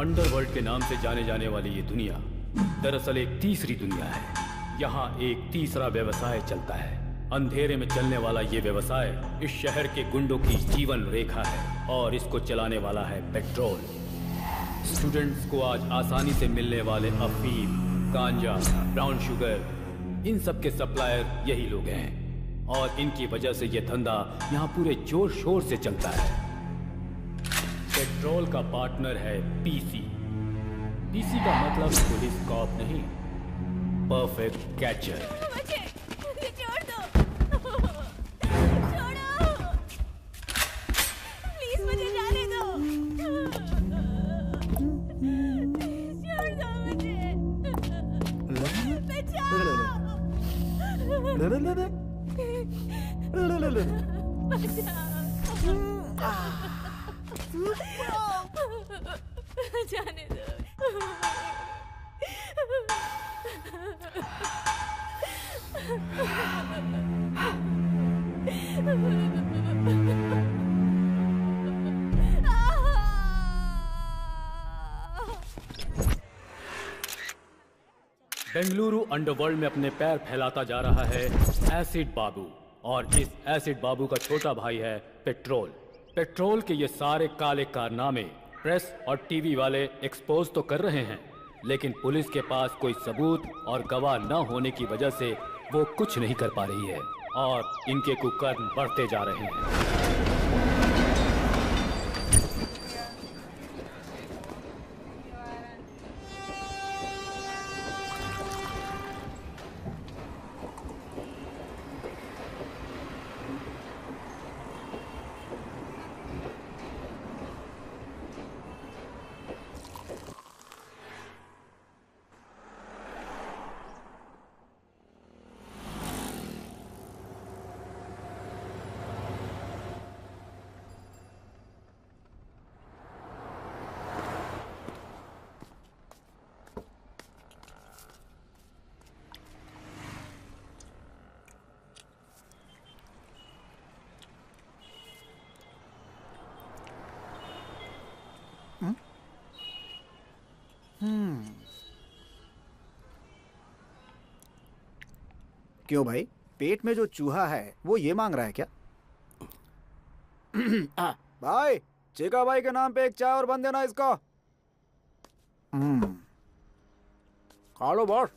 Underworld के नाम से जाने जाने वाली ये दुनिया दरअसल एक तीसरी दुनिया है। यहाँ एक तीसरा व्यवसाय चलता है। अंधेरे में चलने वाला ये व्यवसाय इस शहर के गुंडों की जीवन रेखा है और इसको चलाने वाला है पेट्रोल। स्टूडेंट्स को आज आसानी से मिलने वाले अफीम, गांजा, ब्राउन शुगर, इन सब के सप्लायर यही लोग हैं और इनकी वजह से ये धंधा यहाँ पूरे जोर शोर से चलता है। पेट्रोल का पार्टनर है पीसी। पीसी का मतलब पुलिस कॉप नहीं, परफेक्ट कैचर। मुझे छोड़ दो, छोड़ो, प्लीज मुझे जाने दो, छोड़ दो मुझे, बचाओ, जाने दो। बेंगलुरु अंडरवर्ल्ड में अपने पैर फैलाता जा रहा है एसिड बाबू, और इस एसिड बाबू का छोटा भाई है पेट्रोल। पेट्रोल के ये सारे काले कारनामे प्रेस और टीवी वाले एक्सपोज तो कर रहे हैं, लेकिन पुलिस के पास कोई सबूत और गवाह न होने की वजह से वो कुछ नहीं कर पा रही है और इनके कुकर्म बढ़ते जा रहे हैं। क्यों भाई, पेट में जो चूहा है वो ये मांग रहा है क्या? भाई, चेका भाई के नाम पे एक चाय और बन देना इसको। खा लो बॉस।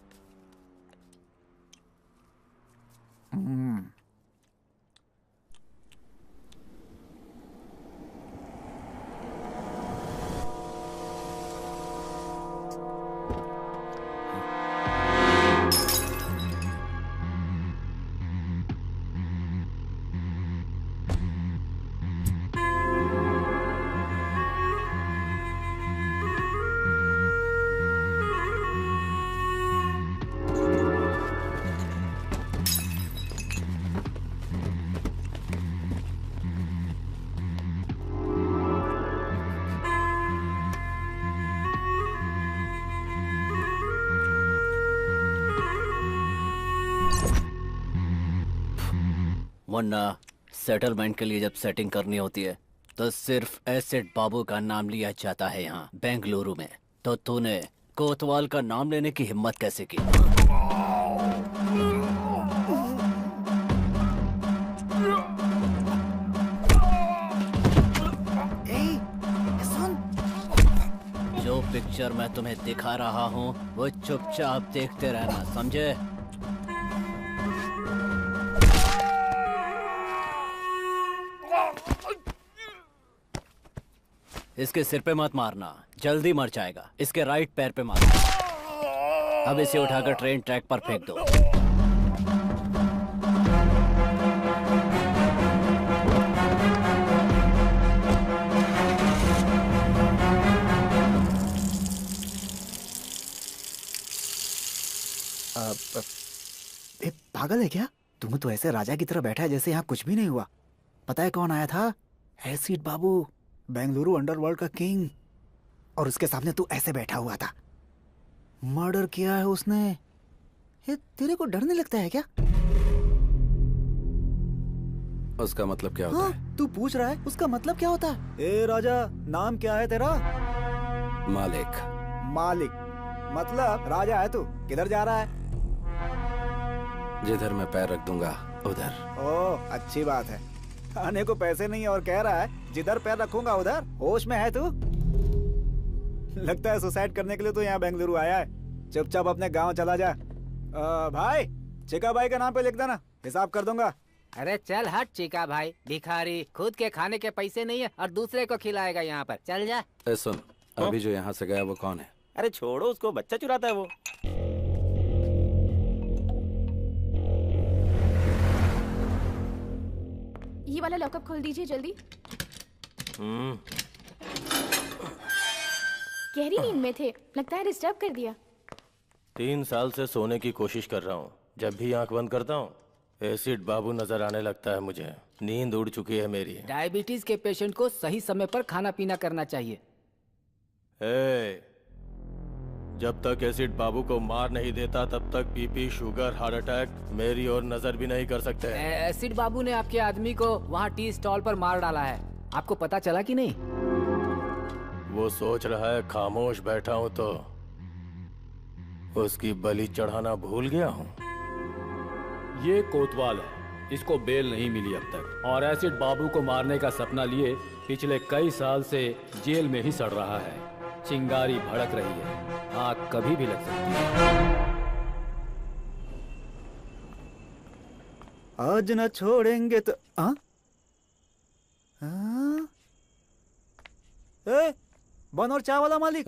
वरना सेटलमेंट के लिए जब सेटिंग करनी होती है तो सिर्फ एसिड बाबू का नाम लिया जाता है यहाँ बेंगलुरु में। तो तूने कोतवाल का नाम लेने की हिम्मत कैसे की? जो पिक्चर मैं तुम्हें दिखा रहा हूँ वो चुपचाप देखते रहना, समझे? इसके सिर पे मत मारना, जल्दी मर जाएगा। इसके राइट पैर पे मारना। अब इसे उठाकर ट्रेन ट्रैक पर फेंक दो। पागल है क्या? तुम तो ऐसे राजा की तरह बैठा है जैसे यहाँ कुछ भी नहीं हुआ। पता है कौन आया था? एसिड बाबू, बेंगलुरु अंडरवर्ल्ड का किंग। और उसके सामने तू ऐसे बैठा हुआ था। मर्डर किया है उसने। ये तेरे को डर नहीं लगता है क्या? उसका मतलब क्या होता है? तू पूछ रहा है उसका मतलब क्या होता है? ए राजा, नाम क्या है तेरा? मालिक। मालिक मतलब राजा है तू? किधर जा रहा है? जिधर मैं पैर रख दूंगा उधर। ओह अच्छी बात है। खाने को पैसे नहीं और कह रहा है जिधर पैर रखूंगा उधर। होश में है तू? लगता है सुसाइड करने के लिए तो यहाँ बेंगलुरु आया है। चुपचाप अपने गांव चला जा। भाई चिका भाई का नाम पे लिख देना, हिसाब कर दूंगा। अरे चल हट चिका भाई, भिखारी, खुद के खाने के पैसे नहीं है और दूसरे को खिलाएगा यहाँ पर। चल जा। सुन, अभी जो यहाँ से गया वो कौन है? अरे छोड़ो उसको, बच्चा चुराता है वो। ये वाला लॉकअप खोल दीजिए जल्दी। गहरी नींद में थे, लगता है डिस्टर्ब कर दिया। 3 साल से सोने की कोशिश कर रहा हूँ। जब भी आंख बंद करता हूँ एसिड बाबू नजर आने लगता है मुझे। नींद उड़ चुकी है मेरी। डायबिटीज के पेशेंट को सही समय पर खाना पीना करना चाहिए। जब तक एसिड बाबू को मार नहीं देता तब तक बीपी, शुगर, हार्ट अटैक मेरी और नजर भी नहीं कर सकते। एसिड बाबू ने आपके आदमी को वहाँ टी स्टॉल पर मार डाला है, आपको पता चला कि नहीं? वो सोच रहा है खामोश बैठा हूँ तो उसकी बलि चढ़ाना भूल गया हूँ। ये कोतवाल है, इसको बेल नहीं मिली अब तक और एसिड बाबू को मारने का सपना लिए पिछले कई साल से जेल में ही सड़ रहा है। चिंगारी भड़क रही है, आग कभी भी लग सकती है। आज न छोड़ेंगे तो बन और चाय वाला मालिक।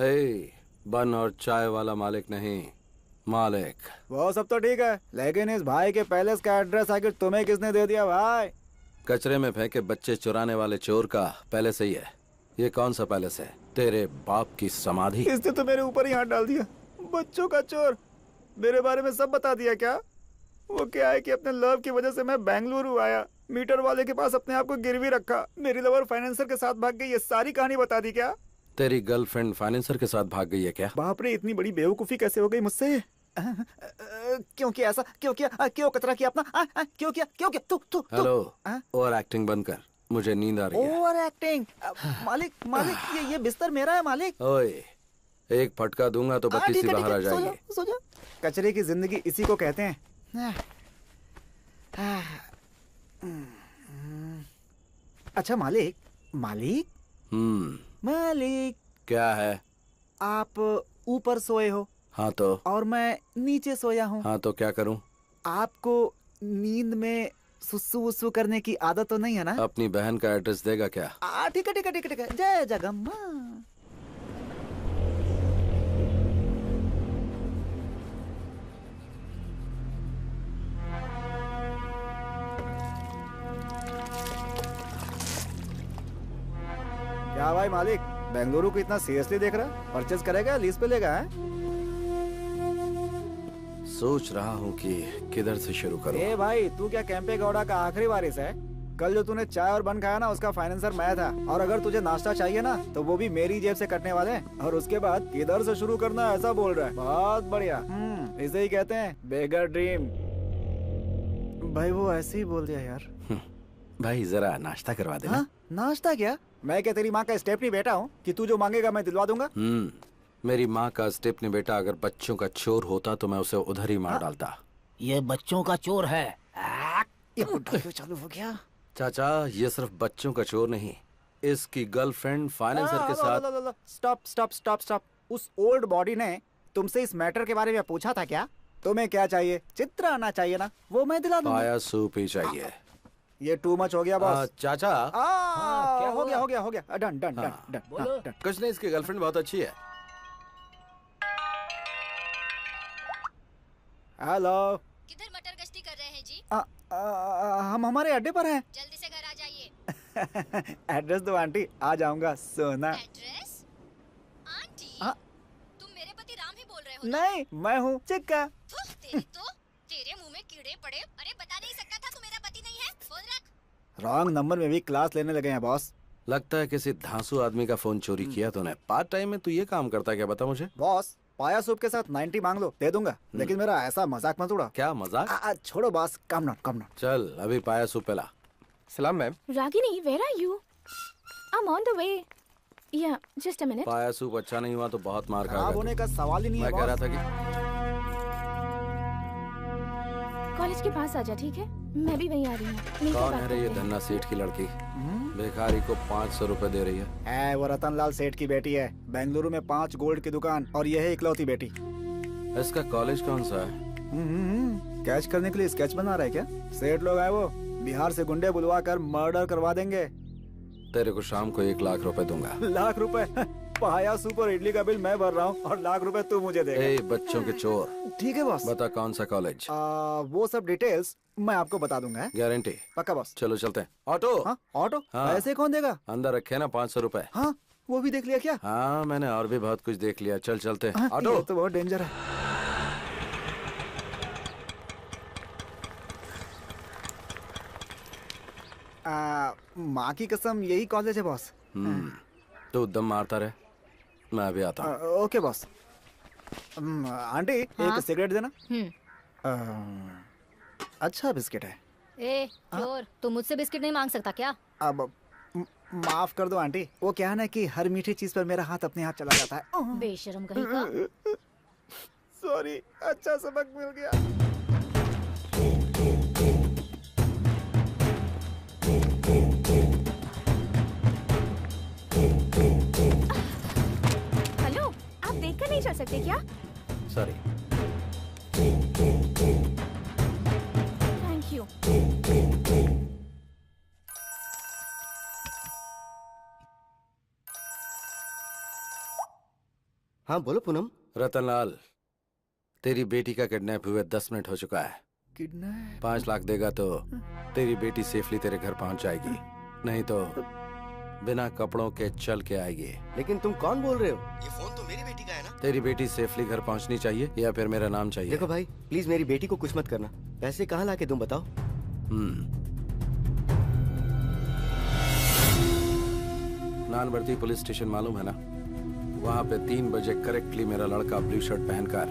बन और चाय वाला मालिक नहीं, मालिक। वो सब तो ठीक है, लेकिन इस भाई के पैलेस का एड्रेस आखिर तुम्हें किसने दे दिया भाई? कचरे में फेंके बच्चे चुराने वाले चोर का पैलेस ही है। ये कौन सा पैलेस है? तेरे बाप की समाधि। इसने तो मेरे ऊपर ही हाथ डाल दिया। बच्चों का चोर, मेरे बारे में सब बता दिया क्या? वो क्या है कि अपने लव की वजह से मैं बेंगलुरु आया, मीटर वाले के पास अपने आप को गिरवी रखा, मेरी लवर फाइनेंसर के साथ भाग गई, ये सारी कहानी बता दी क्या? तेरी गर्लफ्रेंड फाइनेंसर के साथ भाग गई है क्या? बाप रे, इतनी बड़ी बेवकूफी कैसे हो गई मुझसे? क्यों किया ऐसा? क्यों किया? क्यों कचरा किया अपना? क्यों किया? क्यों किया? तू हेलो, ओवर एक्टिंग बंद कर, मुझे नींद आ रही है। Over acting? मालिक मालिक, ये बिस्तर मेरा है मालिक। ओए, एक फटका दूंगा तो बत्ती सी बाहर आ जाएगी। सो जा। कचरे की जिंदगी इसी को कहते हैं। अच्छा मालिक, मालिक मालिक, क्या है? आप ऊपर सोए हो? हाँ तो? और मैं नीचे सोया हूँ। हाँ तो क्या करूँ? आपको नींद में सुसु वुसु करने की आदत तो नहीं है ना? अपनी बहन का एड्रेस देगा क्या? ठीक है ठीक है ठीक है ठीक है। जय जगम्मा। क्या भाई मालिक, बेंगलुरु को इतना सीरियसली देख रहा? परचेज करेगा, लीज पे लेगा? है सोच रहा हूँ कि किधर से शुरू करूँ। ए भाई, तू क्या कैंपे गौड़ा का आखिरी वारिस है? कल जो तूने चाय और बन खाया ना, उसका फाइनेंसर मैं था। और अगर तुझे नाश्ता चाहिए ना तो वो भी मेरी जेब से कटने वाले हैं। और उसके बाद किधर से शुरू करना, ऐसा बोल रहा है। बहुत बढ़िया। इसे ही कहते हैं बेगर ड्रीम। भाई वो ऐसे ही बोल दिया यार। भाई जरा नाश्ता करवा देना। नाश्ता क्या? मैं क्या तेरी माँ का स्टेपनी बेटा हूँ कि तू जो मांगेगा मैं दिलवा दूंगा? मेरी माँ का स्टेपनी बेटा अगर बच्चों का चोर होता तो मैं उसे उधर ही मार डालता। ये बच्चों का चोर है। ये बुड्ढा क्यों चालू हो गया? चाचा, ये सिर्फ बच्चों का चोर नहीं, इसकी गर्लफ्रेंड फाइनेंसर के साथ। Stop stop stop stop. उस ओल्ड बॉडी ने तुमसे इस मैटर के बारे में पूछा था क्या? तुम्हें क्या चाहिए? चित्र आना चाहिए ना, वो मैं दिला दूंगा। पाया सूप ही चाहिए। ये टू मच हो गया बॉस। चाचा, क्या हो गया? हो गया हो गया। Done done done done. कुछ नहीं, इसकी गर्लफ्रेंड बहुत अच्छी है। हेलो, किधर मटर गश्ती कर रहे हैं जी? हम हमारे अड्डे पर हैं। जल्दी से घर आ जाइए। एड्रेस दो आंटी, आ जाऊंगा। सोना। एड्रेस? आंटी, तुम मेरे पति राम ही बोल रहे हो? नहीं, मैं हूँ चिक्का। तेरे मुंह में कीड़े पड़े। अरे बता नहीं सकता था तू मेरा पति नहीं है? फोन रख। रॉन्ग नंबर में भी क्लास लेने लगे हैं बॉस। लगता है किसी धांसू आदमी का फोन चोरी किया तूने। पार्ट टाइम में तू ये काम करता है क्या, बता मुझे? बॉस, पाया सूप के साथ 90 मांग लो, दे दूंगा। लेकिन मेरा ऐसा मजाक मत उड़ा। क्या मजाक? छोड़ो बॉस, कम नॉट। चल अभी पाया सूप पिला। सलाम ma'am. Ragini, where are you? I'm on the way. या जस्ट अ मिनट। पाया सूप अच्छा नहीं हुआ तो बहुत मार खराब खाएगा होने तू। का सवाल ही नहीं है मैं कह रहा बॉस। था कि कॉलेज के पास आ जा, ठीक है? मैं भी वहीं आ रही हूँ। मिलकर कौन बात है रे ये करते हैं। धन्ना सेठ की लड़की? भिखारी को 500 रुपए दे रही है। वो रतनलाल सेठ की बेटी है। बेंगलुरु में 5 गोल्ड की दुकान और यह है इकलौती बेटी। इसका कॉलेज कौन सा है? कैच करने के लिए स्केच बना रहा है क्या? सेठ लोग आए वो बिहार से गुंडे बुलवा कर मर्डर करवा देंगे। तेरे को शाम को 1 लाख रुपए दूंगा। लाख रुपए? पाया सूप और इडली का बिल मैं भर रहा हूँ और लाख रुपए तू मुझे देगा। ए बच्चों के चोर, ठीक है बॉस। बता कौन सा कॉलेज? वो सब डिटेल्स मैं आपको बता दूंगा। गारंटी? पक्का बॉस। चलो चलते हैं। ऑटो? हाँ ऑटो? हाँ। ऐसे कौन देगा? अंदर रखे ना 500 रुपए। हाँ वो भी देख लिया क्या? हाँ मैंने और भी बहुत कुछ देख लिया। चल चलते हैं। ऑटो? ये तो बहुत डेंजर है। माँ की कसम यही कॉलेज है बॉस। तू दम मारता रहे, मैं अभी आता हूँ। Okay boss. आंटी एक सिगरेट देना। अच्छा बिस्किट है। ए चोर, तू मुझसे बिस्किट नहीं मांग सकता क्या? अब माफ कर दो आंटी, वो क्या है ना कि हर मीठी चीज पर मेरा हाथ अपने हाथ चला जाता है। बेशरम कहीं का। सॉरी, अच्छा सबक मिल गया। हेलो, आप देखकर नहीं चल सकते क्या? सॉरी। Thank you. हाँ बोलो पूनम। रतनलाल, तेरी बेटी का किडनैप हुए 10 मिनट हो चुका है। किडनैप? 5 लाख देगा तो तेरी बेटी सेफली तेरे घर पहुंच जाएगी, नहीं तो बिना कपड़ों के चल के आएगी। लेकिन तुम कौन बोल रहे हो? ये फोन तो मेरी बेटी का है ना? तेरी बेटी सेफली घर पहुंचनी चाहिए या फिर मेरा नाम चाहिए? देखो भाई, प्लीज मेरी बेटी को कुछ मत करना। पैसे कहाँ लाके तुम बताओ। नानवर्ती पुलिस स्टेशन मालूम है ना? वहाँ पे 3 बजे करेक्टली मेरा लड़का ब्लू शर्ट पहनकर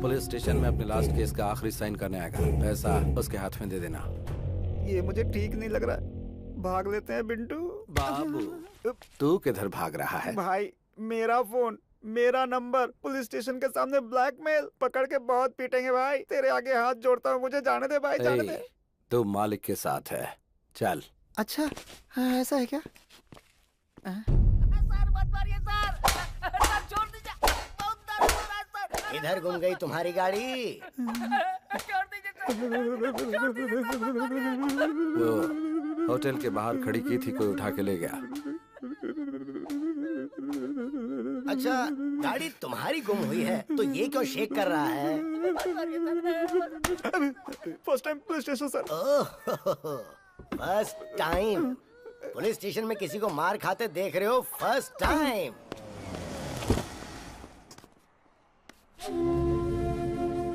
पुलिस स्टेशन में अपने लास्ट केस का आखिरी साइन करने आएगा। पैसा उसके हाथ में दे देना। ये मुझे ठीक नहीं लग रहा है। भाग लेते हैं बिंटू। बाबू तू किधर भाग रहा है? भाई मेरा फोन, मेरा नंबर, पुलिस स्टेशन के सामने ब्लैकमेल, पकड़ के बहुत पीटेंगे भाई। तेरे आगे हाथ जोड़ता हूँ, मुझे जाने दे भाई, जाने दे। तू मालिक के साथ है, चल। अच्छा हाँ, ऐसा है क्या? इधर घूम गई तुम्हारी गाड़ी। वो होटल के बाहर खड़ी की थी, कोई उठा के ले गया। अच्छा, गाड़ी तुम्हारी गुम हुई है तो ये क्यों शेक कर रहा है? First time police station sir. First time police station में किसी को मार खाते देख रहे हो? First time.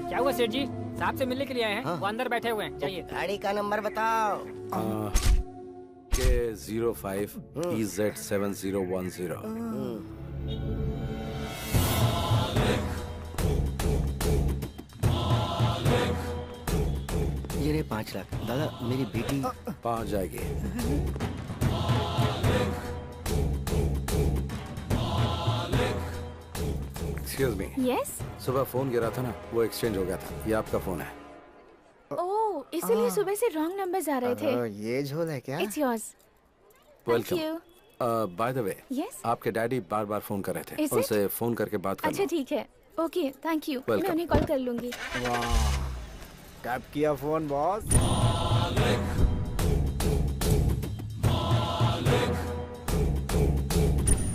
क्या हुआ सेठ जी? साहब से मिलने के लिए आए हैं। वो अंदर बैठे हुए हैं, जाइए। गाड़ी का नंबर बताओ। K05 EZ7010। ये रहे 5 लाख। दादा मेरी बेटी पहुंच जाएगी। Excuse me. यस। सुबह फोन गिरा था ना, वो एक्सचेंज हो गया था। ये आपका फोन है। ओह, इसीलिए सुबह से रॉन्ग नंबर्स आ रहे थे। ये झोल है क्या? It's yours. Thank you. By the way, yes. आपके डैडी बार बार फोन कर रहे थे। Is it? उनसे फोन करके बात कर अच्छा लो। ठीक है, ओके थैंक यू। मैं Welcome. उन्हें कॉल कर लूंगी। वाह, कब किया फोन बॉस?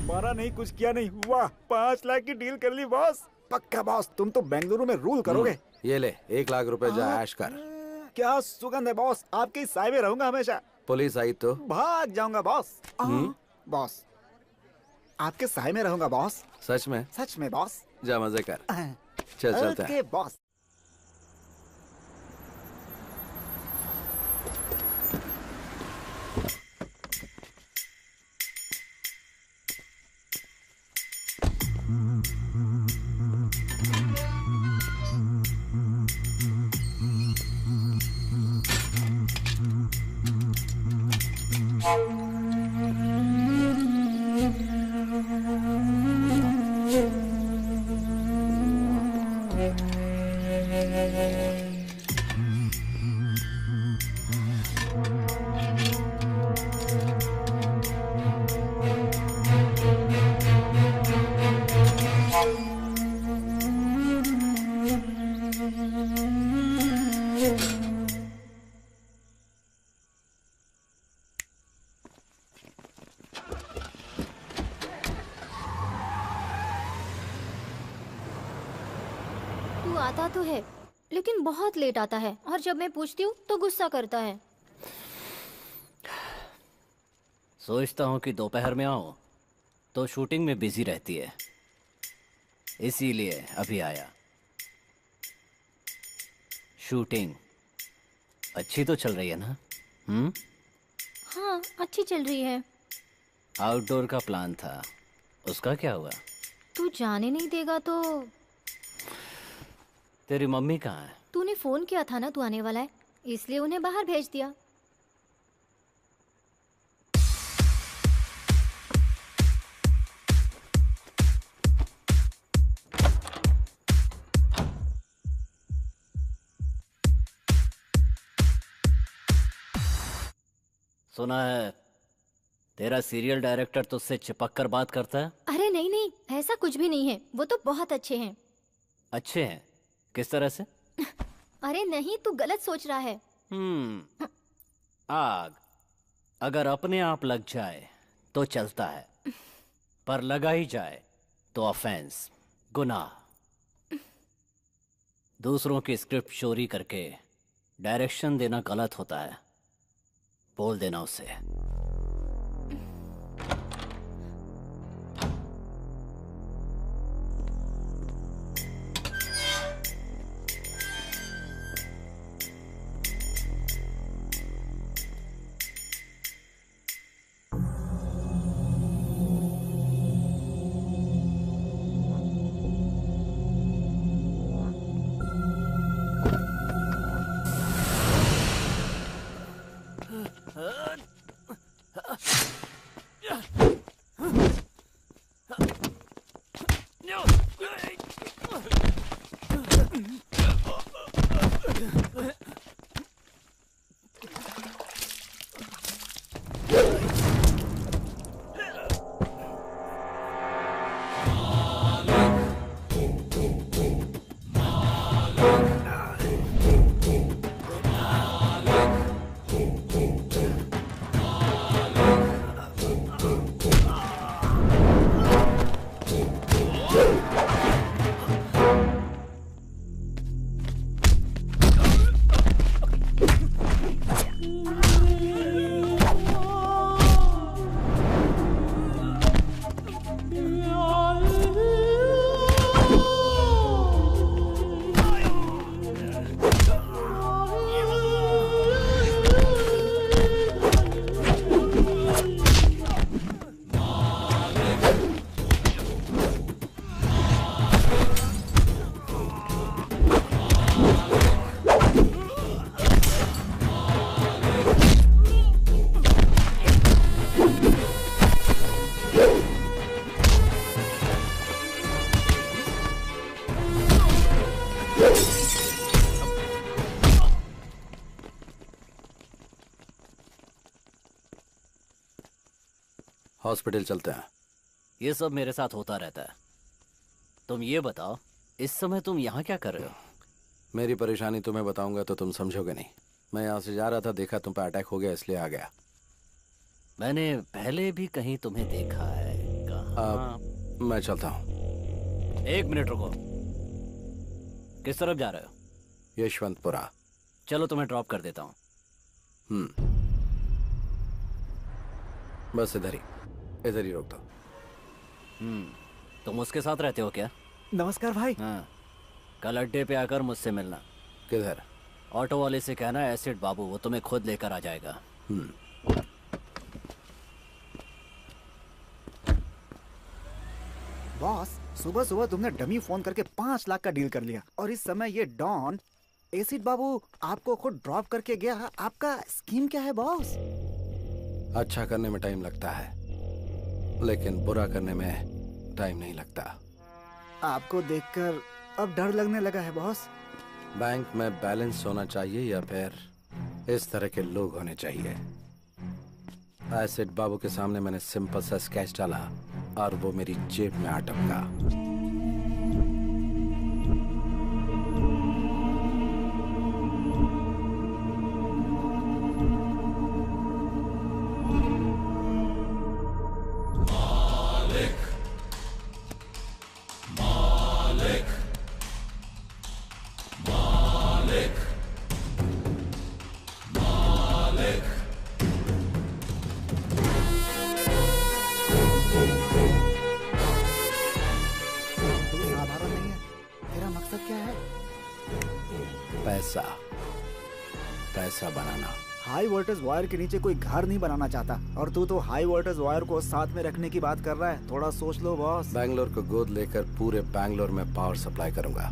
मारा नहीं, कुछ किया नहीं। वाह, 5 लाख की डील कर ली बॉस। पक्का बॉस, तुम तो बेंगलुरु में रूल करोगे। ये ले 1 लाख रुपए जा ऐश कर। क्या सुगंध है बॉस, आपके साय में रहूंगा हमेशा। पुलिस आई तो भाग जाऊंगा बॉस। बॉस, आपके साय में रहूंगा बॉस। सच में? सच में बॉस। जा मजे कर। चल चलते हैं। Okay boss. तू आता तो है लेकिन बहुत लेट आता है, और जब मैं पूछती हूँ तो गुस्सा करता है। सोचता हूँ कि दोपहर में आऊँ तो शूटिंग में बिजी रहती है, इसीलिए अभी आया। शूटिंग अच्छी तो चल रही है ना? हाँ, अच्छी चल रही है। आउटडोर का प्लान था, उसका क्या हुआ? तू जाने नहीं देगा तो? तेरी मम्मी कहाँ है? तूने फोन किया था ना तू आने वाला है, इसलिए उन्हें बाहर भेज दिया। सुना है तेरा सीरियल डायरेक्टर तुझसे चिपक कर बात करता है? अरे नहीं नहीं, ऐसा कुछ भी नहीं है, वो तो बहुत अच्छे हैं। अच्छे हैं? किस तरह से? अरे नहीं, तू गलत सोच रहा है। आग अगर अपने आप लग जाए तो चलता है, पर लगा ही जाए तो ऑफेंस, गुनाह। दूसरों की स्क्रिप्ट चोरी करके डायरेक्शन देना गलत होता है, बोल देना उसे। हॉस्पिटल चलते हैं। ये सब मेरे साथ होता रहता है। तुम ये बताओ, इस समय तुम यहाँ क्या कर रहे हो? मेरी परेशानी तुम्हें बताऊंगा तो तुम समझोगे नहीं। मैं यहाँ से जा रहा था, देखा तुम पे अटैक हो गया, इसलिए आ गया। मैंने पहले भी कहीं तुम्हें देखा है। कहाँ? मैं चलता हूँ। एक मिनट रुको, किस तरफ जा रहे हो? यशवंतपुरा। चलो तुम्हें ड्रॉप कर देता हूँ। बस इधर ही रोक दो। तुम उसके साथ रहते हो क्या? नमस्कार भाई। हाँ, कल अड्डे पे आकर मुझसे मिलना। किधर? ऑटो वाले से कहना एसिड बाबू, वो तुम्हें खुद लेकर आ जाएगा। बॉस, सुबह सुबह तुमने डमी फोन करके 5 लाख का डील कर लिया, और इस समय ये डॉन एसिड बाबू आपको खुद ड्रॉप करके गया। आपका स्कीम क्या है बॉस? अच्छा करने में टाइम लगता है, लेकिन बुरा करने में टाइम नहीं लगता। आपको देखकर अब डर लगने लगा है बॉस। बैंक में बैलेंस होना चाहिए या फिर इस तरह के लोग होने चाहिए। एसिड बाबू के सामने मैंने सिंपल सा स्केच डाला और वो मेरी जेब में आ टपका। पैसा बनाना। हाई वोल्टेज वायर के नीचे कोई घर नहीं बनाना चाहता, और तू तो हाई वोल्टेज वायर को साथ में रखने की बात कर रहा है। थोड़ा सोच लो बॉस। बैंगलोर को गोद लेकर पूरे बैंगलोर में पावर सप्लाई करूंगा।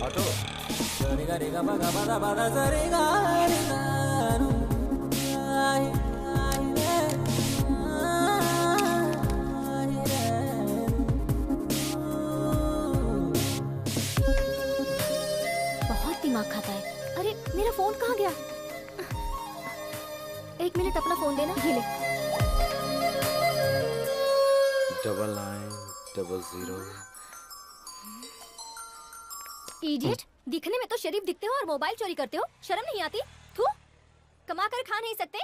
ऑटो, बहुत दिमाग खाता है। अरे मेरा फोन कहाँ गया? एक मिनट, अपना फोन देना। ये ले। 9900। इडियट, दिखने में तो शरीफ दिखते हो और मोबाइल चोरी करते हो। शर्म नहीं आती? थू, कमा कर खा नहीं सकते?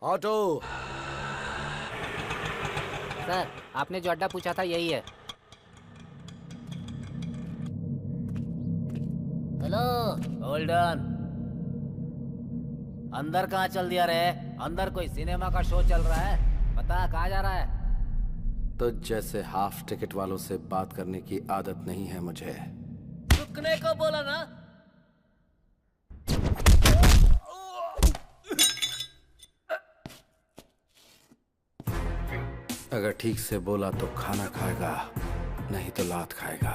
ऑटो, सर, आपने जो अड्डा पूछा था यही है। Hello, hold on. अंदर कहाँ चल दिया रे? अंदर कोई सिनेमा का शो चल रहा है? बता कहाँ जा रहा है? तो जैसे हाफ टिकट वालों से बात करने की आदत नहीं है मुझे। रुकने को बोला ना। अगर ठीक से बोला तो खाना खाएगा, नहीं तो लात खाएगा।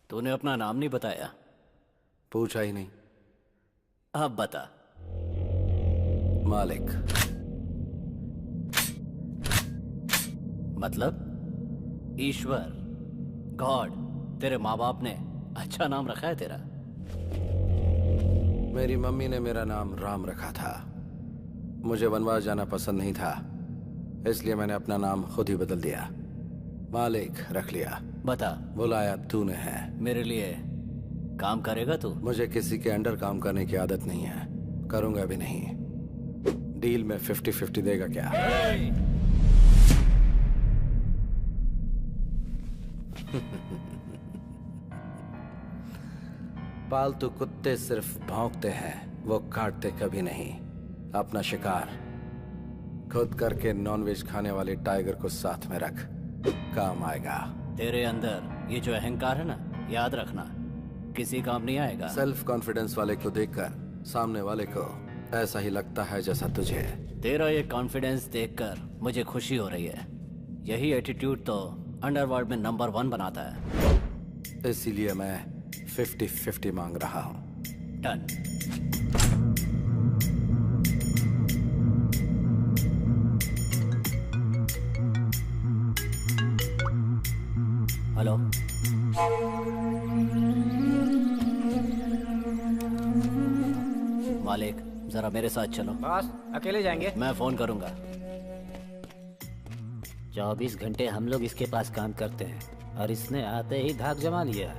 तूने अपना नाम नहीं बताया। पूछा ही नहीं। अब बता। मालिक। मतलब ईश्वर, गॉड। तेरे माँ बाप ने अच्छा नाम रखा है तेरा। मेरी मम्मी ने मेरा नाम राम रखा था। मुझे वनवास जाना पसंद नहीं था, इसलिए मैंने अपना नाम खुद ही बदल दिया। मालिक रख लिया। बता। बुलाया तूने है। मेरे लिए काम करेगा तू? मुझे किसी के अंडर काम करने की आदत नहीं है, करूंगा भी नहीं। डील में 50-50 देगा क्या? पालतू कुत्ते सिर्फ भौंकते हैं, वो काटते कभी नहीं। अपना शिकार खुद करके नॉनवेज खाने वाले टाइगर को साथ में रख, काम आएगा। तेरे अंदर ये जो अहंकार है ना, याद रखना किसी काम नहीं आएगा। सेल्फ कॉन्फिडेंस वाले को देखकर सामने वाले को ऐसा ही लगता है जैसा तुझे। तेरा ये कॉन्फिडेंस देखकर मुझे खुशी हो रही है। यही एटीट्यूड तो अंडरवर्ल्ड में नंबर 1 बनाता है। इसीलिए मैं 50-50 मांग रहा हूँ। डन। हेलो, मालिक जरा मेरे साथ चलो। बॉस, अकेले जाएंगे? मैं फोन करूंगा। 24 घंटे हम लोग इसके पास काम करते हैं और इसने आते ही धाक जमा लिया।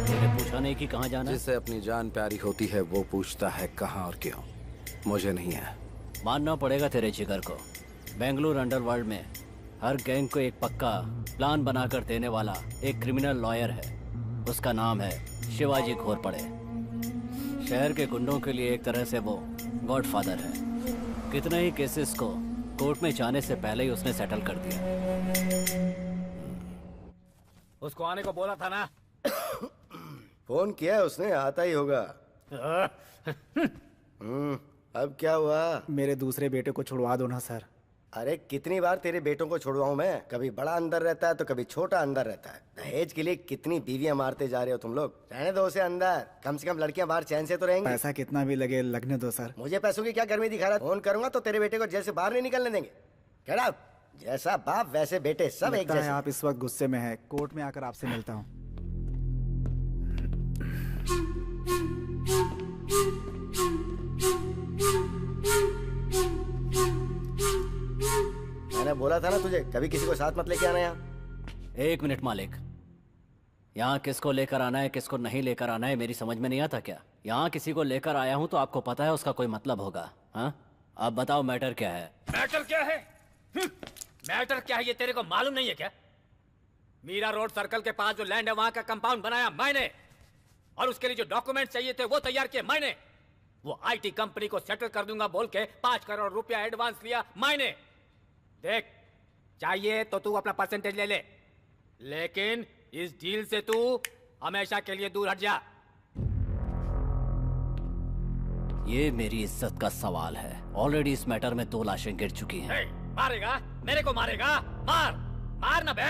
मैंने पूछा नहीं कि कहाँ जाना है? जिसे अपनी जान प्यारी होती है वो पूछता है कहाँ और क्यों। मुझे नहीं है। मानना पड़ेगा तेरे जिगर को। बेंगलुरु अंडरवर्ल्ड में हर गैंग को एक पक्का प्लान बनाकर देने वाला एक क्रिमिनल लॉयर है। उसका नाम है शिवाजी घोरपड़े। शहर के गुंडों के लिए एक तरह से वो गॉडफादर है। कितने ही केसेस को कोर्ट में जाने से पहले ही उसने सेटल कर दिया। उसको आने को बोला था ना। फोन किया उसने, आता ही होगा। अब क्या हुआ? मेरे दूसरे बेटे को छुड़वा दो ना सर। अरे कितनी बार तेरे बेटों को छुड़वाऊं मैं, कभी बड़ा अंदर रहता है तो कभी छोटा अंदर रहता है। दहेज के लिए कितनी बीवियां मारते जा रहे हो तुम लोग। रहने दो उसे अंदर, कम से कम लड़कियां बाहर चैन से तो रहेंगी। पैसा कितना भी लगे लगने दो सर। मुझे पैसों की क्या गर्मी दिखा रहा है? फोन करूंगा तो तेरे बेटे को जेल से बाहर नहीं निकलने देंगे। Get out! जैसा बाप वैसे बेटे, सब एक लगता है जैसे। आप इस वक्त गुस्से में हैं। कोर्ट में आकर आपसे मिलता हूँ। मैंने बोला था ना तुझे, कभी किसी को साथ मत लेके आना यहाँ। 1 मिनट मालिक, यहाँ किसको लेकर आना है किसको नहीं लेकर आना है मेरी समझ में नहीं आता क्या? यहाँ किसी को लेकर आया हूँ तो आपको पता है उसका कोई मतलब होगा। हाँ, अब बताओ मैटर क्या है? मैटर क्या है? मैटर क्या है ये तेरे को मालूम नहीं है क्या? मीरा रोड सर्कल के पास जो लैंड है वहां का कंपाउंड बनाया मैंने, और उसके लिए जो डॉक्यूमेंट चाहिए थे वो तैयार किए मैंने। वो आईटी कंपनी को सेटल कर दूंगा बोल के 5 करोड़ रुपया एडवांस लिया मैंने। देख, चाहिए तो तू अपना परसेंटेज ले ले, लेकिन इस डील से तू हमेशा के लिए दूर हट जा। ये मेरी इज्जत का सवाल है। ऑलरेडी इस मैटर में 2 लाशें गिर चुकी हैं। मारेगा? मेरे को मारेगा? मार मार ना बे।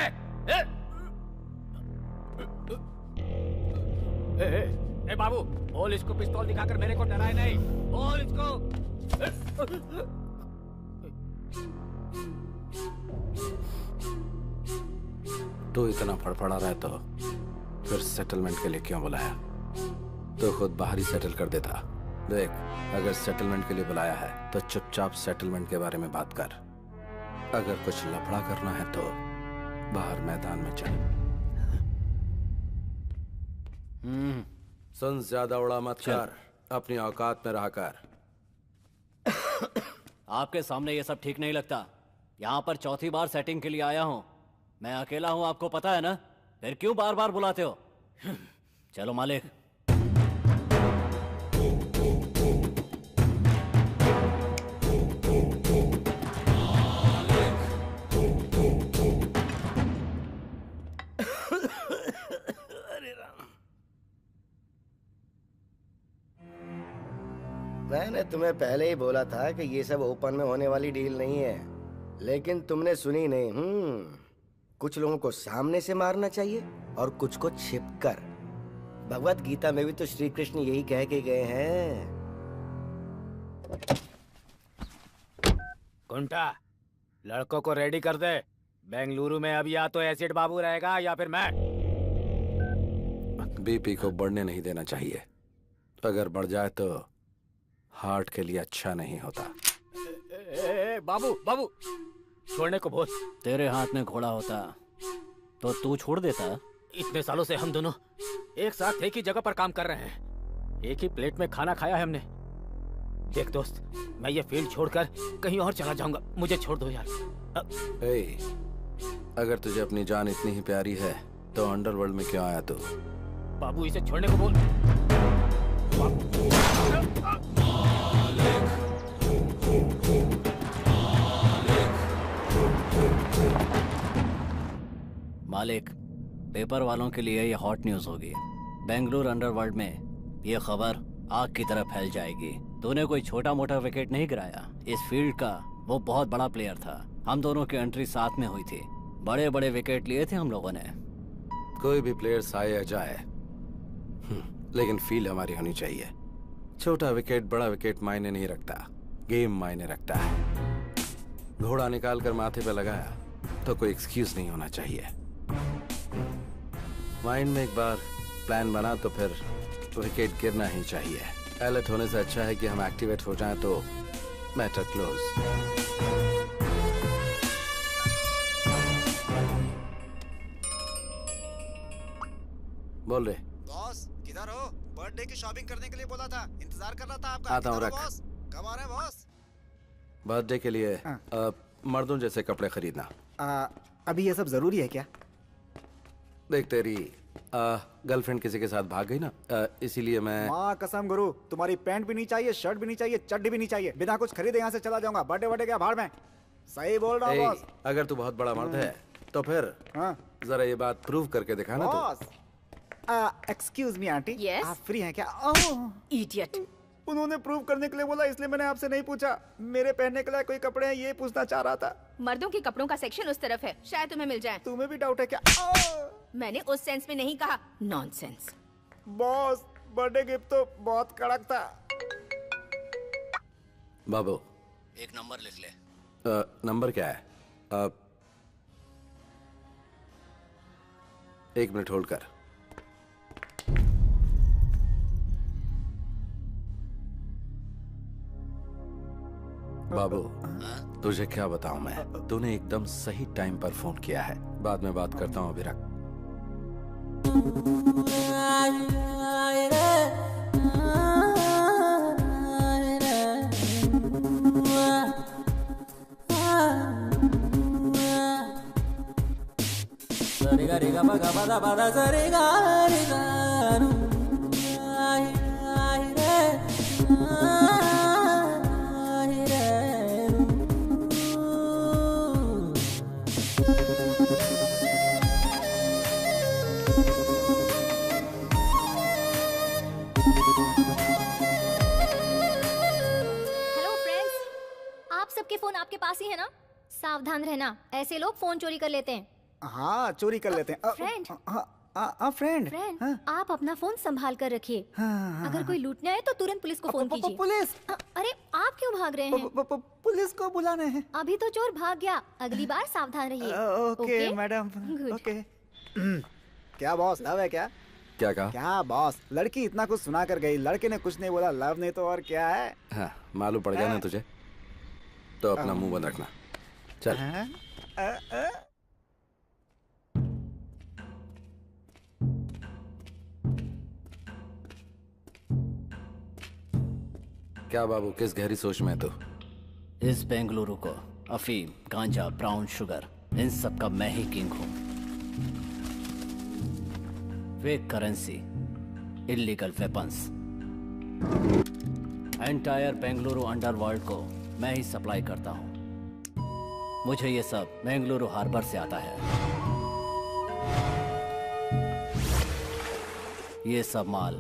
ए बाबू, बोल इसको पिस्तौल दिखाकर मेरे को डराए नहीं। बोल इसको। तो इतना फड़फड़ा रहा है तो फिर सेटलमेंट के लिए क्यों बुलाया? तो खुद बाहर ही सेटल कर देता। देख, अगर सेटलमेंट के लिए बुलाया है तो चुपचाप सेटलमेंट के बारे में बात कर। अगर कुछ लफड़ा करना है तो बाहर मैदान में चल। सुन, ज्यादा उड़ा मत कर, अपनी औकात में रहा कर। आपके सामने ये सब ठीक नहीं लगता। यहाँ पर 4थी बार सेटिंग के लिए आया हूँ। मैं अकेला हूँ, आपको पता है ना? फिर क्यों बार बार बुलाते हो? चलो मालिक। मैंने तुम्हें पहले ही बोला था कि ये सब ओपन में होने वाली डील नहीं है, लेकिन तुमने सुनी नहीं। कुछ लोगों को सामने से मारना चाहिए और कुछ को छिपकर। भगवत गीता में भी तो श्री कृष्ण यही कह के गए हैं। कुंटा, लड़कों को रेडी कर दे। बेंगलुरु में अब या तो एसिड बाबू रहेगा या फिर मैं। बीपी को बढ़ने नहीं देना चाहिए। अगर बढ़ जाए तो हार्ट के लिए अच्छा नहीं होता। बाबू बाबू, छोड़ने को बोल। तेरे हाथ में घोड़ा होता तो तू छोड़ देता। इतने सालों से हम दोनों एक साथ एक ही जगह पर काम कर रहे हैं, एक ही प्लेट में खाना खाया है हमने। देख दोस्त, मैं ये फील्ड छोड़कर कहीं और चला जाऊंगा, मुझे छोड़ दो यार। अगर तुझे अपनी जान इतनी ही प्यारी है तो अंडरवर्ल्ड में क्यों आया तू? बाबू, इसे छोड़ने को बोल। मालिक, पेपर वालों के लिए ये हॉट न्यूज होगी। बेंगलुरु अंडरवर्ल्ड में ये खबर आग की तरह फैल जाएगी। तूने कोई छोटा मोटा विकेट नहीं गिराया। इस फील्ड का वो बहुत बड़ा प्लेयर था। हम दोनों की एंट्री साथ में हुई थी। बड़े बड़े विकेट लिए थे हम लोगों ने। कोई भी प्लेयर आए या जाए, लेकिन फील्ड हमारी होनी चाहिए। छोटा विकेट बड़ा विकेट मायने नहीं रखता, गेम मायने रखता है। घोड़ा निकाल कर माथे पे लगाया तो कोई एक्सक्यूज नहीं होना चाहिए। माइंड में एक बार प्लान बना तो फिर विकेट गिरना ही चाहिए। अलर्ट होने से अच्छा है कि हम एक्टिवेट हो जाएं तो मैटर क्लोज। बोल रहे बॉस, किधर हो? बर्थडे की शॉपिंग करने के लिए बोला था, इंतजार कर रहा था आपका। आता हूँ, रख। बॉस, कब आ रहे हैं बॉस? बर्थडे के लिए मर्दों जैसे कपड़े खरीदना। अभी ये सब जरूरी है क्या? देख, तेरी गर्लफ्रेंड किसी के साथ भाग गई ना, इसीलिए मैं। माँ कसम गुरु, तुम्हारी पैंट भी नहीं चाहिए, शर्ट भी नहीं चाहिए, चड्डी भी नहीं चाहिए। बिना कुछ खरीदे यहाँ से चला जाऊंगा। बर्थडे बर्थडे क्या भाड़ में। सही बोल रहा हूँ बॉस। अगर तू बहुत बड़ा मर्द है तो फिर जरा ये बात प्रूव करके दिखाना। तो boss, excuse me aunty, Yes? आप फ्री हैं क्या? इडियट, उन्होंने प्रूव करने के लिए बोला, इसलिए मैंने आपसे नहीं पूछा। मेरे पहनने के लिए कोई कपड़े हैं ये पूछना चाह रहा था। मर्दों के कपड़ों का सेक्शन उस तरफ है, शायद तुम्हें मिल जाए। तुम्हें भी डाउट है क्या? मैंने उस सेंस में नहीं कहा, नॉनसेंस। बॉस, बर्थडे गिफ्ट तो बहुत कड़क था। बाबू एक नंबर लिख ले। नंबर क्या है? एक मिनट होल्ड कर। बाबू तुझे क्या बताऊं मैं, तूने एकदम सही टाइम पर फोन किया है। बाद में बात करता हूं, अभी रख। सबके फोन आपके पास ही है ना? सावधान रहना, ऐसे लोग फोन चोरी कर लेते हैं। हाँ, चोरी कर लेते हैं। फ्रेंड, फ्रेंड, आप अपना फोन संभाल कर रखिए। अगर कोई लूटने आए तो तुरंत पुलिस को फोन कीजिए। पुलिस? अरे आप क्यों भाग रहे हैं? पुलिस को बुलाने हैं। अभी तो चोर भाग गया, अगली बार सावधान रहिए। Okay madam, okay. क्या बॉस, लव है क्या? क्या कहा? क्या बॉस, लड़की इतना कुछ सुना कर गई, लड़के ने कुछ नहीं बोला, लव नहीं तो और क्या है? हाँ, मालूम पड़ गया ना तुझे, तो अपना मुंह बंद रखना। चल। क्या बाबू, किस गहरी सोच में तू? इस बेंगलुरु को अफीम, गांजा, ब्राउन शुगर, इन सब का मैं ही किंग हूं। Fake currency, illegal weapons, entire Bengaluru underworld को मैं ही सप्लाई करता हूं। मुझे ये सब बेंगलुरु हार्बर से आता है। ये सब माल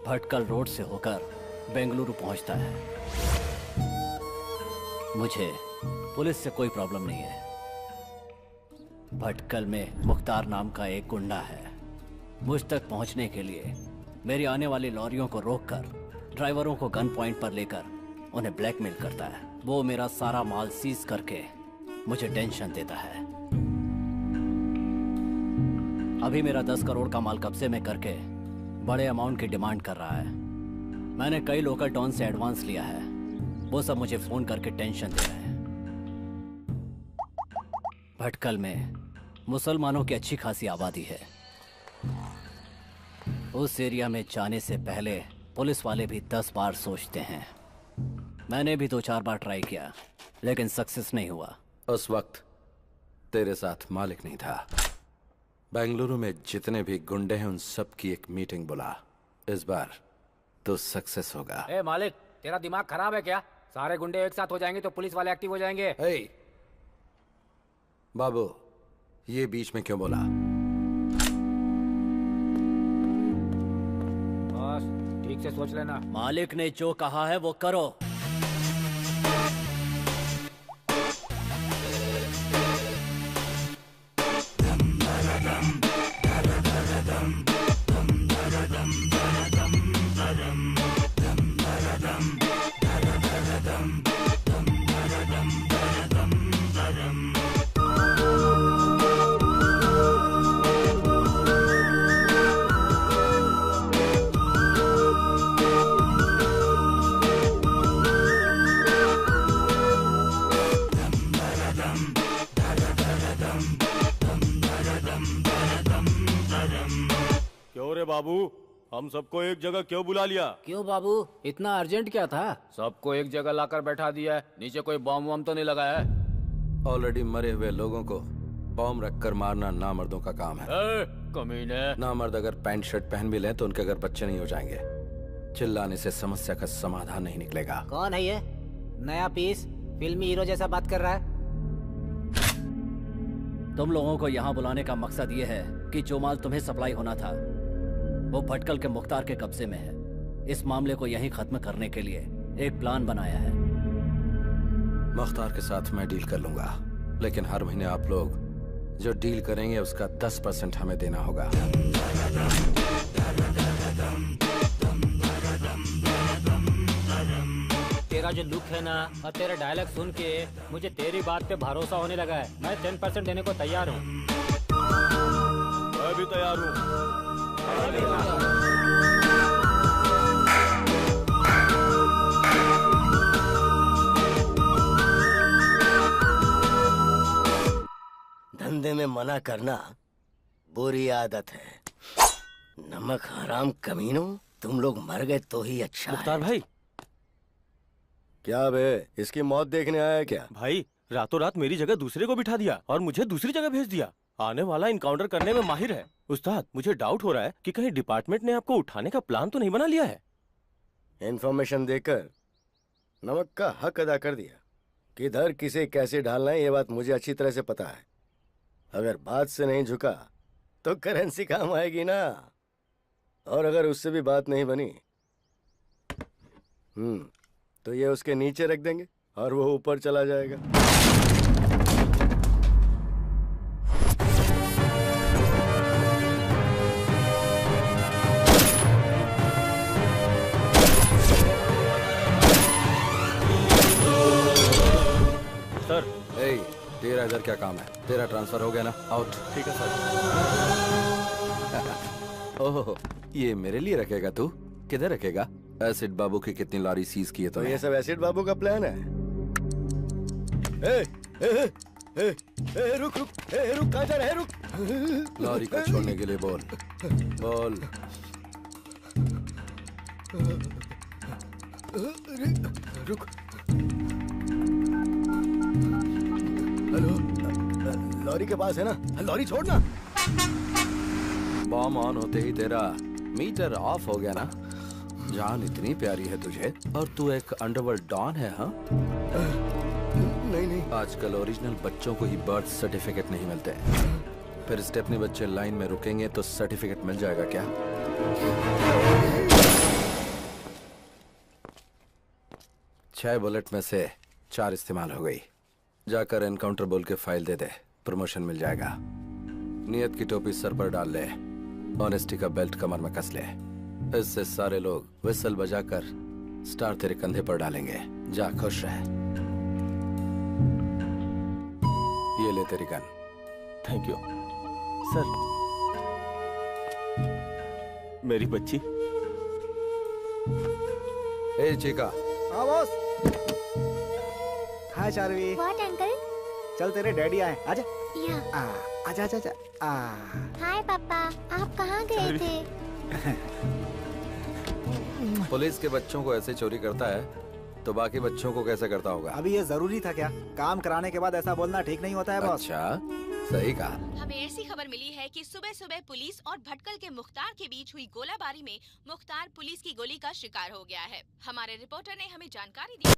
भटकल रोड से होकर बेंगलुरु पहुंचता है। मुझे पुलिस से कोई प्रॉब्लम नहीं है। भटकल में मुख्तार नाम का एक गुंडा है। मुझ तक पहुंचने के लिए मेरी आने वाली लॉरियों को रोककर ड्राइवरों को गन पॉइंट पर लेकर उन्हें ब्लैकमेल करता है। वो मेरा सारा माल सीज करके मुझे टेंशन देता है। अभी मेरा 10 करोड़ का माल कब्जे में करके बड़े अमाउंट की डिमांड कर रहा है। मैंने कई लोकल टॉन से एडवांस लिया है। वो सब मुझे फोन करके टेंशन दे रहे हैं। भटकल में मुसलमानों की अच्छी खासी आबादी है। उस एरिया में जाने से पहले पुलिस वाले भी 10 बार सोचते हैं। मैंने भी 2-4 बार ट्राई किया, लेकिन सक्सेस नहीं हुआ। उस वक्त तेरे साथ मालिक नहीं था। बेंगलुरु में जितने भी गुंडे हैं उन सब की एक मीटिंग बुला। इस बार तो सक्सेस होगा। ए मालिक, तेरा दिमाग खराब है क्या? सारे गुंडे एक साथ हो जाएंगे तो पुलिस वाले एक्टिव हो जाएंगे। बाबू, ये बीच में क्यों बोला? बस ठीक से सोच लेना। मालिक ने जो कहा है वो करो। क्यों रे बाबू, हम सबको एक जगह क्यों बुला लिया? क्यों बाबू, इतना अर्जेंट क्या था? सबको एक जगह लाकर बैठा दिया है। नीचे कोई बॉम्ब वॉम्ब तो नहीं लगाया है? ऑलरेडी मरे हुए लोगों को बॉम्ब रखकर मारना नामर्दों का काम है। कमीने। नामर्द अगर पैंट शर्ट पहन भी लें तो उनके घर बच्चे नहीं हो जाएंगे। चिल्लाने से समस्या का समाधान नहीं निकलेगा। कौन है ये नया पीस? फिल्मी हीरो जैसा बात कर रहा है। तुम लोगों को यहाँ बुलाने का मकसद ये है कि जो माल तुम्हें सप्लाई होना था वो भटकल के मुख्तार के कब्जे में है। इस मामले को यहीं खत्म करने के लिए एक प्लान बनाया है। मुख्तार के साथ मैं डील कर लूंगा, लेकिन हर महीने आप लोग जो डील करेंगे उसका 10% हमें देना होगा। तेरा जो लुक है ना और तेरा डायलॉग सुन के मुझे तेरी बात पे भरोसा होने लगा है। मैं 10% देने को तैयार हूँ। मैं भी तैयार हूँ। धंधे में मना करना बुरी आदत है। नमक हराम कमीनों, तुम लोग मर गए तो ही अच्छा मुख्तार है। भाई, क्या बे, इसकी मौत देखने आया क्या? भाई रातों रात मेरी जगह दूसरे को बिठा दिया और मुझे दूसरी जगह भेज दिया। आने वाला इनकाउंटर करने में माहिर है। उस्ताद, मुझे डाउट हो रहा है कि कहीं डिपार्टमेंट ने आपको उठाने का प्लान तो नहीं बना लिया है। इन्फॉर्मेशन देकर नमक का हक अदा कर दिया। किधर किसे कैसे ढालना है ये बात मुझे अच्छी तरह से पता है। अगर बात से नहीं झुका तो करेंसी काम आएगी ना, और अगर उससे भी बात नहीं बनी तो ये उसके नीचे रख देंगे और वो ऊपर चला जाएगा। सर, तेरा इधर क्या काम है? तेरा ट्रांसफर हो गया ना? आउट। ठीक है सर। ओहो, ये मेरे लिए रखेगा तू? किधर रखेगा? एसिड बाबू की कितनी लॉरी सीज की है तो ये सब एसिड बाबू का प्लान है? ए, ए, ए, ए, रुक रुक, रुक, कहाँ जा रहा है? रुक। लॉरी को छोड़ने के लिए बोल। बोल। रुक। हेलो, लॉरी के पास है ना? लॉरी छोड़ना। बॉम्ब ऑन होते ही तेरा मीटर ऑफ हो गया ना? जान इतनी प्यारी है तुझे और तू एक अंडरवर्ल्ड डॉन है, हाँ? नहीं नहीं, आजकल ओरिजिनल बच्चों को ही बर्थ सर्टिफिकेट नहीं मिलते। फिर स्टेपनी बच्चे लाइन में रुकेंगे तो सर्टिफिकेट मिल जाएगा क्या? 6 बुलेट में से 4 इस्तेमाल हो गई। जाकर एनकाउंटर बोल के फाइल दे दे, प्रमोशन मिल जाएगा। नियत की टोपी सर पर डाल ले, ऑनेस्टी का बेल्ट कमर में कस ले। इससे सारे लोग विसल बजाकर स्टार तेरे कंधे पर डालेंगे। जा, खुश रह। ये ले तेरी गन। Thank you sir. मेरी बच्ची। ए चिका। हाँ boss. Hi Charvi. What uncle? चल तेरे डैडी आए, आजा। या। आजा आजा आजा। हाय पापा, आप कहाँ गए थे? पुलिस के बच्चों को ऐसे चोरी करता है तो बाकी बच्चों को कैसे करता होगा? अभी ये जरूरी था क्या? काम कराने के बाद ऐसा बोलना ठीक नहीं होता है बॉस। अच्छा, सही कहा। हमें ऐसी खबर मिली है कि सुबह सुबह पुलिस और भटकल के मुख्तार के बीच हुई गोलाबारी में मुख्तार पुलिस की गोली का शिकार हो गया है। हमारे रिपोर्टर ने हमें जानकारी दी।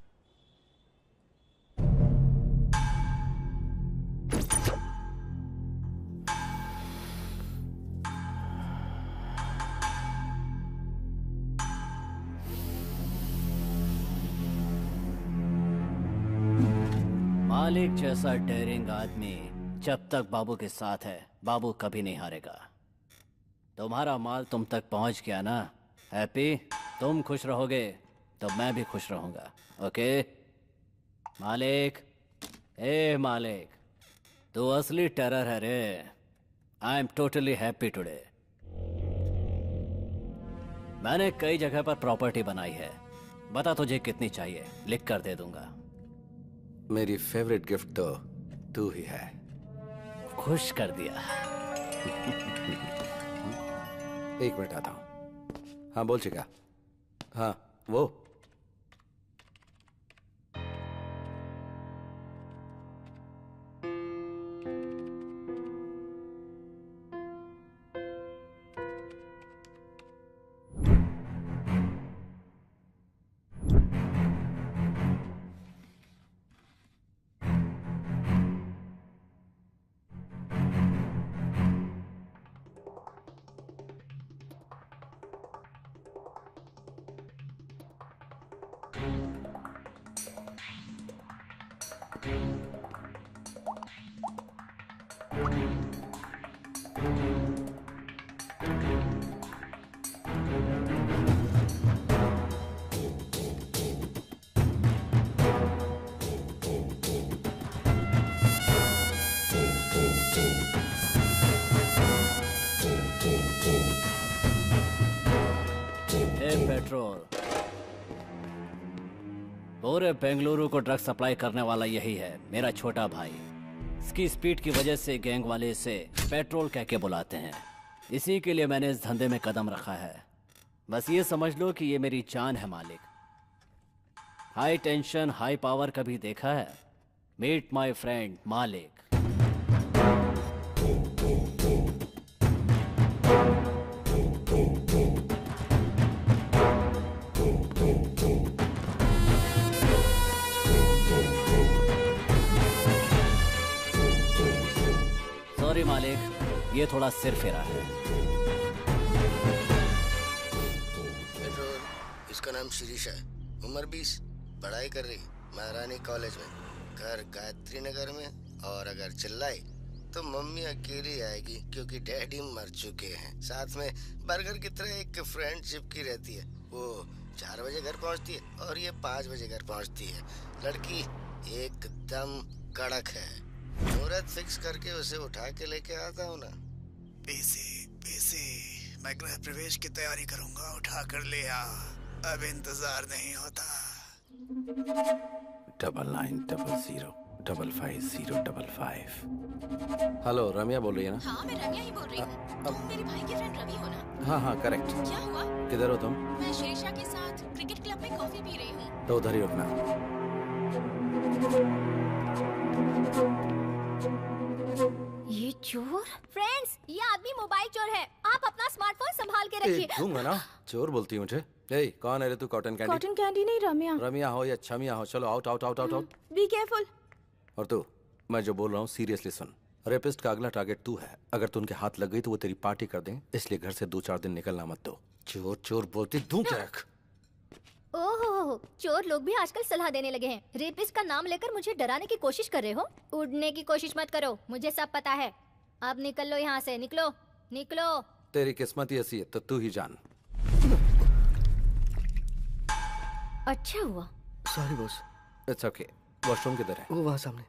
मालिक जैसा डेयरिंग आदमी जब तक बाबू के साथ है, बाबू कभी नहीं हारेगा। तुम्हारा माल तुम तक पहुंच गया ना? हैप्पी? तुम खुश रहोगे तो मैं भी खुश रहूंगा। ओके मालिक? ए मालिक, तू असली टेरर है रे। I am totally happy today. मैंने कई जगह पर प्रॉपर्टी बनाई है। बता तुझे कितनी चाहिए, लिख कर दे दूंगा। मेरी फेवरेट गिफ्ट तो तू ही है। खुश कर दिया। एक मिनट आता हूँ। हाँ बोल चिका। हाँ वो पेट्रोल पूरे बेंगलुरु को ड्रग सप्लाई करने वाला यही है, मेरा छोटा भाई। इसकी स्पीड की वजह से गैंग वाले इसे पेट्रोल कह के बुलाते हैं। इसी के लिए मैंने इस धंधे में कदम रखा है। बस ये समझ लो कि ये मेरी जान है मालिक। हाई टेंशन हाई पावर कभी देखा है? मीट माय फ्रेंड मालिक। सॉरी मालिक, ये थोड़ा सिर फेरा है। पेट्रोल, इसका नाम शिरीषा है, उम्र 20, पढ़ाई कर रही महारानी कॉलेज में, घर गायत्री नगर में। और अगर चिल्लाई तो मम्मी अकेली आएगी क्योंकि डैडी मर चुके हैं। साथ में बर्गर की तरह एक फ्रेंड चिपकी रहती है। वो 4 बजे घर पहुंचती है और ये 5 बजे घर पहुंचती है। लड़की एकदम कड़क है। मुहूर्त फिक्स करके उसे उठा के लेके आता हूँ ना। पीसी, मैं गृह प्रवेश की तैयारी करूंगा, उठा कर ले आ। अब इंतजार नहीं होता। 9900550555। हेलो, रम्या बोल रही है ना? हाँ, मैं रम्या ही बोल रही हूँ। तुम मेरे भाई के फ्रेंड रवि हो ना? हाँ करेक्ट। क्या हुआ? किधर हो तुम? मैं शिरीषा के साथ क्रिकेट क्लब में कॉफी पी रही हूँ। तो उधर ही रुकना। ये चोर? फ्रेंड्स, ये आदमी मोबाइल चोर है। आप अपना स्मार्टफोन संभाल के रखिए। दूंगा ना। चोर बोलती है मुझे। ए, कौन है रे तू? Cotton candy? कॉटन कैंडी नहीं, रम्या। रम्या हो या छमिया हो, चलो out out out out out. Be careful. और तू, मैं जो बोल रहा हूँ सीरियसली सुन। रेपिस्ट का अगला टारगेट तू है। अगर तू उनके हाथ लग गई तो वो तेरी पार्टी कर दें, इसलिए घर से 2-4 दिन निकलना मत दो। चोर चोर बोलती दूं क्या? ओहो, चोर लोग भी आजकल सलाह देने लगे हैं। रेपिस्ट का नाम लेकर मुझे डराने की कोशिश कर रहे हो? उड़ने की कोशिश मत करो, मुझे सब पता है। अब निकल लो यहाँ से, निकलो निकलो। तेरी किस्मत ही ऐसी है तो तू ही जान। अच्छा हुआ। Sorry boss. It's okay. Washroom किधर है? वो वहाँ सामने।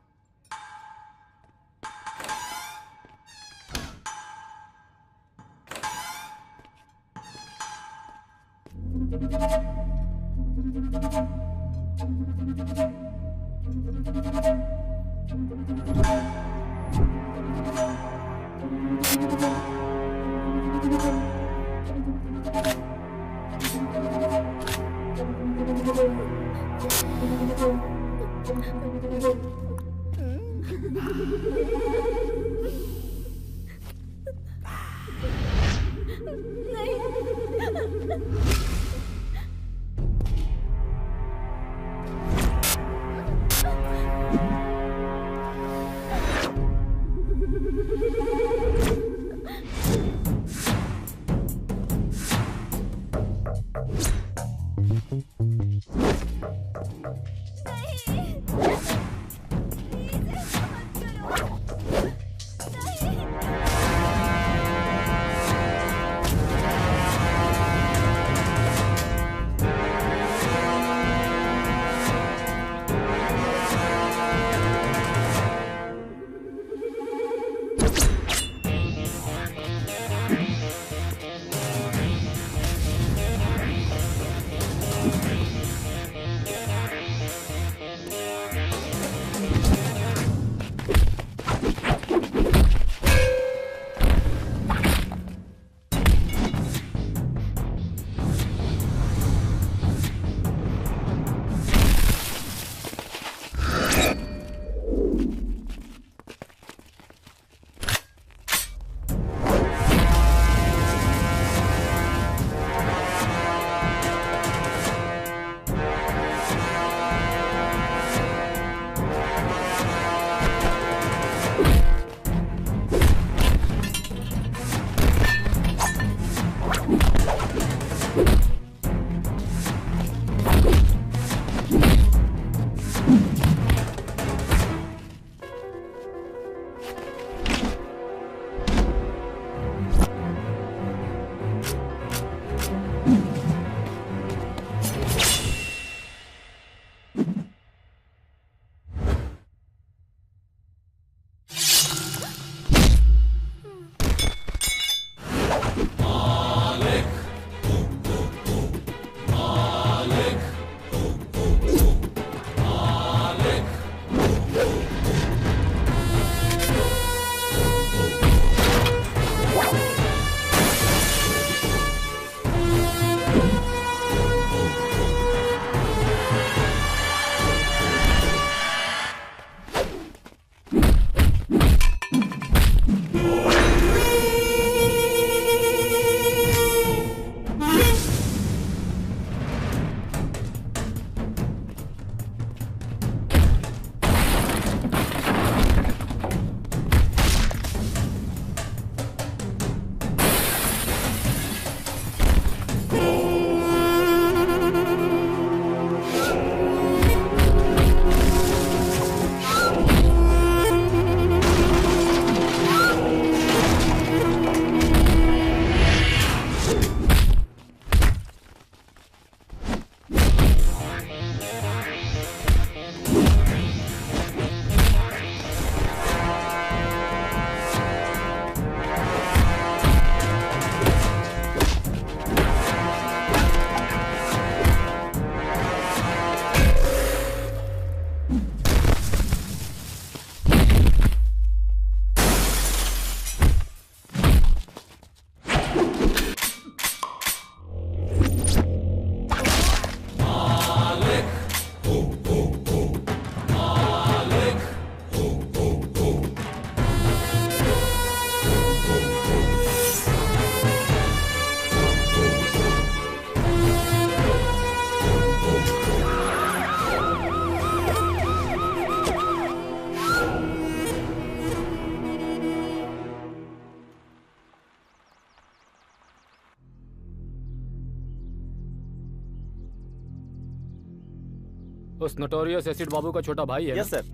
उस नोटोरियस एसिड बाबू का छोटा भाई है। Yes sir.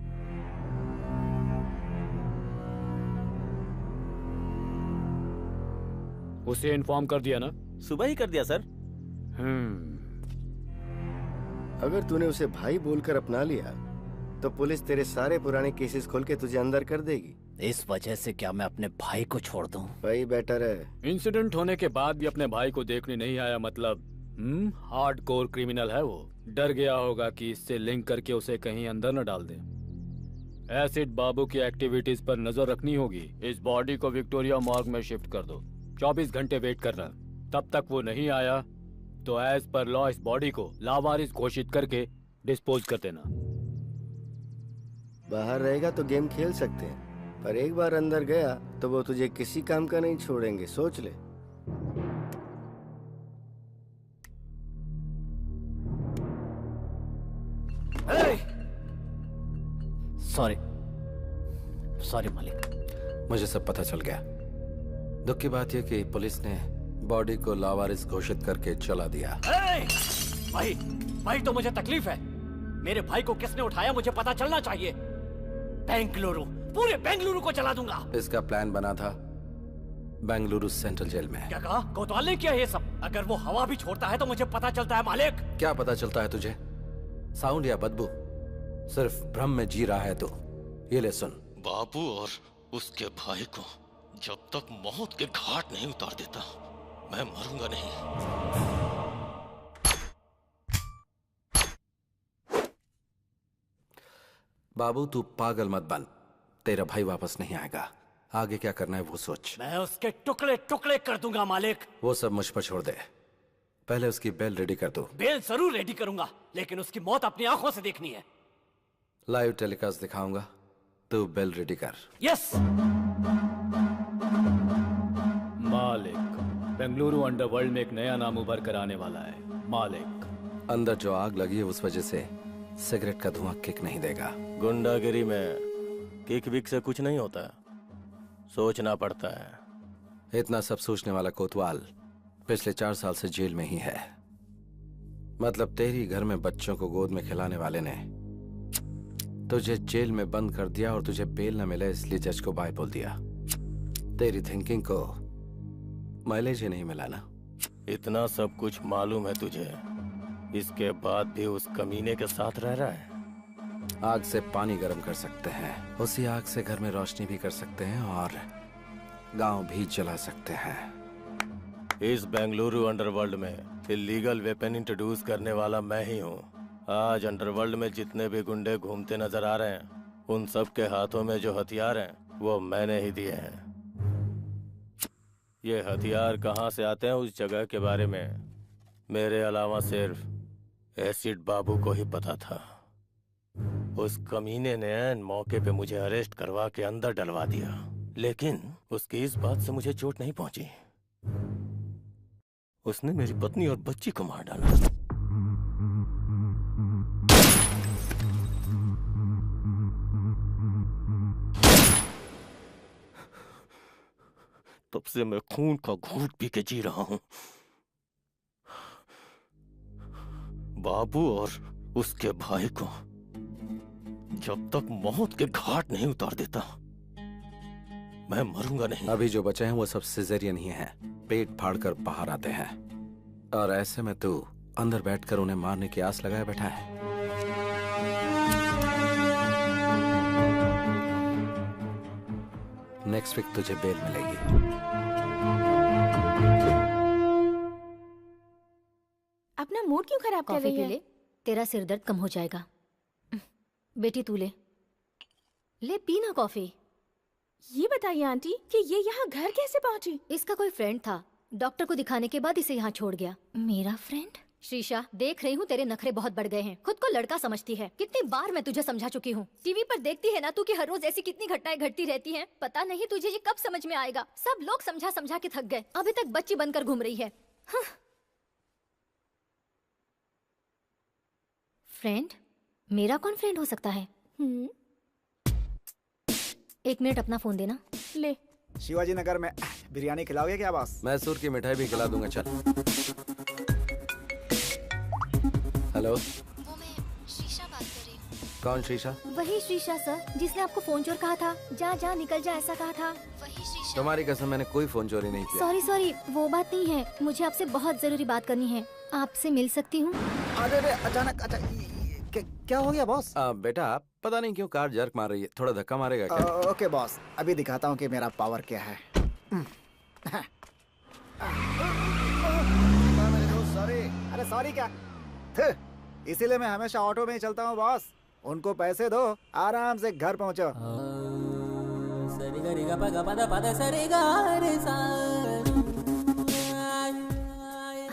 उसे इन्फॉर्म कर दिया ना? सुबह ही कर दिया सर। अगर तूने उसे भाई बोलकर अपना लिया तो पुलिस तेरे सारे पुराने केसेस खोल के तुझे अंदर कर देगी। इस वजह से क्या मैं अपने भाई को छोड़ दूं? वही बेटर है। इंसिडेंट होने के बाद भी अपने भाई को देखने नहीं आया, मतलब हार्डकोर क्रिमिनल है वो। डर गया होगा कि इससे लिंक करके उसे कहीं अंदर न डाल दे। एसिड बाबू की एक्टिविटीज पर नजर रखनी होगी। इस बॉडी को विक्टोरिया मॉर्ग में शिफ्ट कर दो। 24 घंटे वेट करना। तब तक वो नहीं आया तो एज पर लॉ इस बॉडी को लावारिस घोषित करके डिस्पोज कर देना। बाहर रहेगा तो गेम खेल सकते हैं, पर एक बार अंदर गया तो वो तुझे किसी काम का नहीं छोड़ेंगे, सोच ले। सॉरी मालिक। मुझे सब पता चल गया। दुख की बात यह कि पुलिस ने बॉडी को लावारिस घोषित करके चला दिया। भाई तो मुझे तकलीफ है। मेरे भाई को किसने उठाया मुझे पता चलना चाहिए। बेंगलुरु, पूरे बेंगलुरु को जला दूंगा। इसका प्लान बना था बेंगलुरु सेंट्रल जेल में। क्या कहा? कोतवाल ने किया ये सब? अगर वो हवा भी छोड़ता है तो मुझे पता चलता है मालिक। क्या पता चलता है तुझे? साउंड या बदबू? सिर्फ भ्रम में जी रहा है तू। ये ले सुन। बाबू और उसके भाई को जब तक मौत के घाट नहीं उतार देता मैं मरूंगा नहीं। बाबू तू पागल मत बन। तेरा भाई वापस नहीं आएगा। आगे क्या करना है वो सोच। मैं उसके टुकड़े टुकड़े कर दूंगा मालिक। वो सब मुझ पर छोड़ दे। पहले उसकी बेल रेडी कर दो। बेल जरूर रेडी करूंगा, लेकिन उसकी मौत अपनी आंखों से देखनी है। लाइव टेलीकास्ट दिखाऊंगा, तू बेल रेडी कर। यस मालिक, बेंगलुरु अंडरवर्ल्ड में एक नया नाम उभर कर आने वाला है। मालिक, अंदर जो आग लगी है उस वजह से सिगरेट का धुआं किक नहीं देगा। गुंडागिरी में किक विक से कुछ नहीं होता, सोचना पड़ता है। इतना सब सोचने वाला कोतवाल पिछले 4 साल से जेल में ही है। मतलब तेरी घर में बच्चों को गोद में खिलाने वाले ने तुझे जेल में बंद कर दिया और तुझे बेल न मिले इसलिए जज को बाय बोल दिया। तेरी थिंकिंग को माइलेज ही नहीं मिला ना। इतना सब कुछ मालूम है तुझे, इसके बाद भी उस कमीने के साथ रह रहा है। आग से पानी गर्म कर सकते हैं, उसी आग से घर में रोशनी भी कर सकते हैं और गांव भी जला सकते हैं। इस बेंगलुरु अंडरवर्ल्ड में इलीगल वेपन इंट्रोड्यूस करने वाला मैं ही हूँ। आज अंडरवर्ल्ड में जितने भी गुंडे घूमते नजर आ रहे हैं, उन सब के हाथों में जो हथियार हैं वो मैंने ही दिए हैं। ये हथियार कहाँ से आते हैं उस जगह के बारे में मेरे अलावा सिर्फ एसिड बाबू को ही पता था। उस कमीने ने ऐन मौके पे मुझे अरेस्ट करवा के अंदर डलवा दिया, लेकिन उसकी इस बात से मुझे चोट नहीं पहुंची। उसने मेरी पत्नी और बच्ची को मार डाला। तब से मैं खून का घूंट पी के जी रहा हूं। बाबू और उसके भाई को जब तक मौत के घाट नहीं उतार देता मैं मरूंगा नहीं। अभी जो बचे हैं वो सब सिजेरियन ही हैं, पेट फाड़कर बाहर आते हैं। और ऐसे में तू अंदर बैठकर उन्हें मारने की आस लगाए बैठा है। नेक्स्ट वीक तुझे बेल मिलेगी। अपना मूड क्यों खराब कर कॉफी रही पी है? ले, तेरा सिर दर्द कम हो जाएगा। बेटी तू ले पी ना कॉफी। ये बताइए आंटी कि ये यहाँ घर कैसे पहुँची? इसका कोई फ्रेंड था, डॉक्टर को दिखाने के बाद इसे यहाँ छोड़ गया। मेरा फ्रेंड? शीशा, देख रही हूँ तेरे नखरे बहुत बढ़ गए हैं। खुद को लड़का समझती है। कितनी बार मैं तुझे समझा चुकी हूँ। टीवी पर देखती है ना तू कि हर रोज ऐसी कितनी घटनाएं घटती रहती हैं। पता नहीं तुझे ये कब समझ में आएगा। सब लोग समझा समझा के थक गए, अभी तक बच्ची बनकर घूम रही है। हाँ। फ्रेंड? मेरा कौन फ्रेंड हो सकता है? 1 मिनट अपना फोन देना। ले। शिवाजी नगर में बिरयानी खिलाओगे क्या बॉस? मैसूर की मिठाई भी खिला दूंगा। चल। हेलो, हेलो, वो मैं शीशा बात कौन शीशा? वही शीशा सर, जिसने आपको फोन चोर कहा था। जा जा निकल जा ऐसा कहा था। वही शीशा। तुम्हारी कसम मैंने कोई फोन चोरी नहीं किया। सॉरी सॉरी, वो बात नहीं है। मुझे आपसे बहुत जरूरी बात करनी है। आपसे मिल सकती हूँ? अरे अचानक क्या हो गया बॉस? बेटा पता नहीं क्यों कार जर्क मार रही है, थोड़ा धक्का मारेगा क्या? ओके बॉस, अभी दिखाता हूँ कि मेरा पावर क्या है। सॉरी। अरे सॉरी क्या, इसीलिए मैं हमेशा ऑटो में ही चलता हूँ बॉस। उनको पैसे दो, आराम से घर पहुँचो।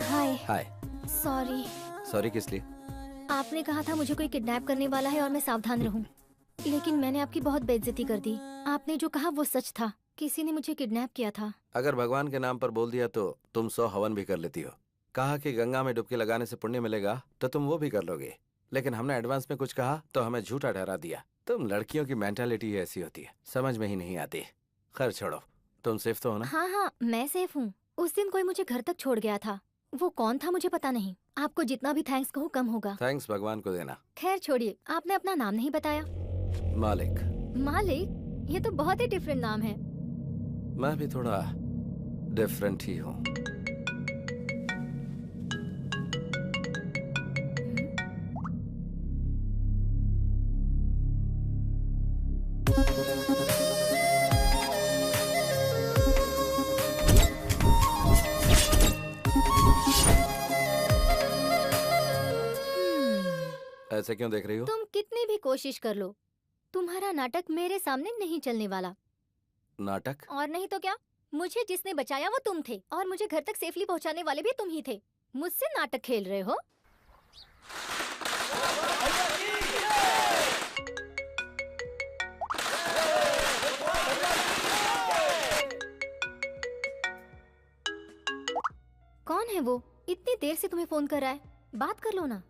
हाय। हाय। सॉरी। सॉरी किस लिए? आपने कहा था मुझे कोई किडनैप करने वाला है और मैं सावधान रहूं। लेकिन मैंने आपकी बहुत बेइज्जती कर दी। आपने जो कहा वो सच था, किसी ने मुझे किडनैप किया था। अगर भगवान के नाम पर बोल दिया तो तुम 100 हवन भी कर लेती हो। कहा कि गंगा में डुबकी लगाने से पुण्य मिलेगा तो तुम वो भी कर लोगे, लेकिन हमने एडवांस में कुछ कहा तो हमें झूठा ठहरा दिया। तुम लड़कियों की मेंटालिटी ऐसी होती है, समझ में ही नहीं आती। खैर छोड़ो, तुम सेफ तो हो ना? हाँ हाँ मैं सेफ हूँ। उस दिन कोई मुझे घर तक छोड़ गया था, वो कौन था मुझे पता नहीं। आपको जितना भी थैंक्स कहूँ कम होगा। थैंक्स भगवान को देना। खैर छोड़िए, आपने अपना नाम नहीं बताया। मालिक। मालिक? ये तो बहुत ही डिफरेंट नाम है। मैं भी थोड़ा डिफरेंट ही हूँ। ऐसे क्यों देख रही हो? तुम कितनी भी कोशिश कर लो, तुम्हारा नाटक मेरे सामने नहीं चलने वाला। नाटक? और नहीं तो क्या, मुझे जिसने बचाया वो तुम थे और मुझे घर तक सेफली पहुंचाने वाले भी तुम ही थे। मुझसे नाटक खेल रहे हो? कौन है वो? इतनी देर से तुम्हें फोन कर रहा है, बात कर लो ना।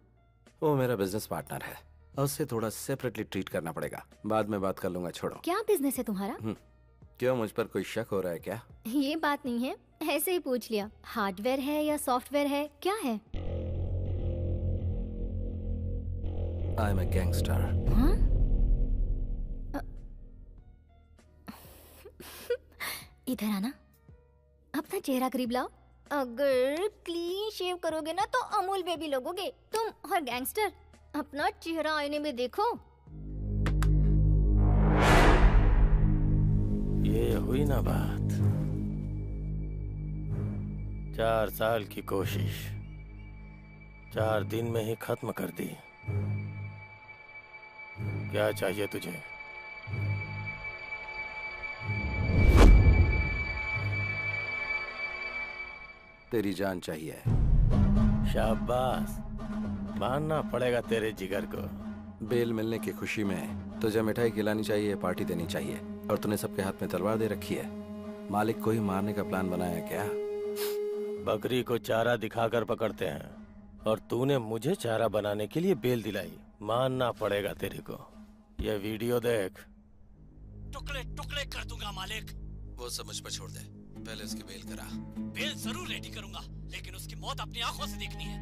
वो मेरा बिजनेस पार्टनर है, उससे थोड़ा सेपरेटली ट्रीट करना पड़ेगा। बाद में बात कर लूंगा, छोड़ो। क्या बिजनेस है तुम्हारा? क्यों, मुझ पर कोई शक हो रहा है क्या? ये बात नहीं है, ऐसे ही पूछ लिया। हार्डवेयर है या सॉफ्टवेयर है, क्या है? I am a gangster. हाँ? इधर आना, अपना चेहरा करीब लाओ। अगर क्लीन शेव करोगे ना तो अमूल बेबी लगोगे तुम। और गैंगस्टर, अपना चेहरा आईने में देखो। ये हुई ना बात। 4 साल की कोशिश 4 दिन में ही खत्म कर दी। क्या चाहिए तुझे? तेरी जान चाहिए। शाबाश, मानना पड़ेगा तेरे जिगर को। बेल मिलने की खुशी में तुझे मिठाई खिलानी चाहिए, पार्टी देनी चाहिए, और तूने सबके हाथ में तलवार दे रखी है। मालिक को ही मारने का प्लान बनाया क्या? बकरी को चारा दिखाकर पकड़ते हैं और तूने मुझे चारा बनाने के लिए बेल दिलाई। मानना पड़ेगा तेरे को। ये वीडियो देख। टुकड़े टुकड़े कर दूंगा मालिक। वो सब मुझ पर छोड़ दे, पहले उसकी बेल करा। बेल जरूर रेडी करूंगा, लेकिन उसकी मौत अपनी आंखों से देखनी है।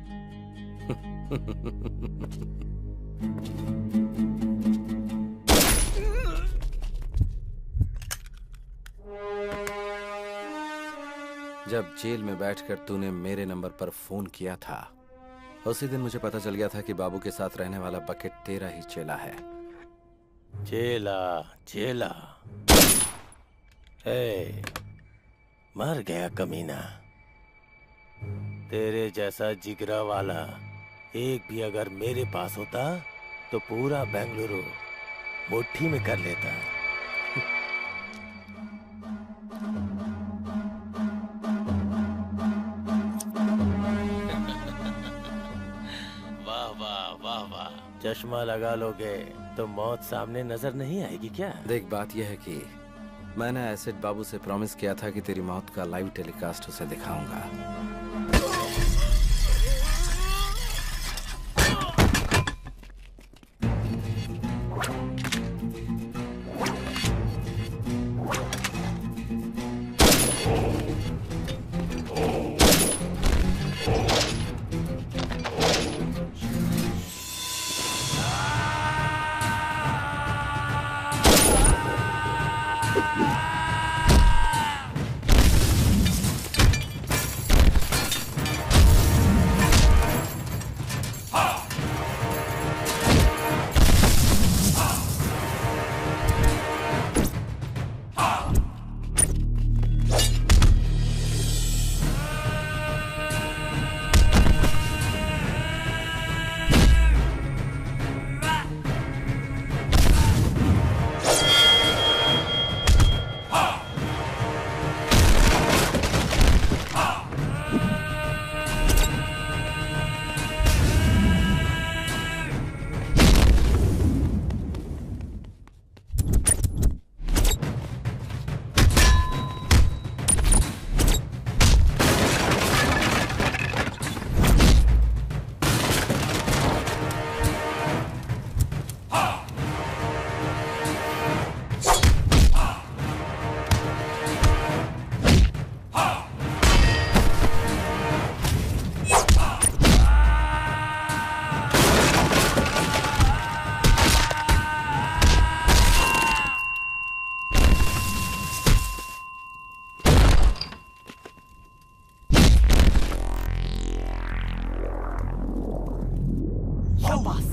जब जेल में बैठकर तूने मेरे नंबर पर फोन किया था, उसी दिन मुझे पता चल गया था कि बाबू के साथ रहने वाला बकेट तेरा ही चेला है। चेला चेला, हे, मर गया कमीना। तेरे जैसा जिगरा वाला एक भी अगर मेरे पास होता तो पूरा बेंगलुरु मुट्ठी में कर लेता। वाह वाह वाह वाह, चश्मा लगा लोगे तो मौत सामने नजर नहीं आएगी क्या? देख, बात यह है कि मैंने एसिड बाबू से प्रॉमिस किया था कि तेरी मौत का लाइव टेलीकास्ट उसे दिखाऊंगा। बकवास।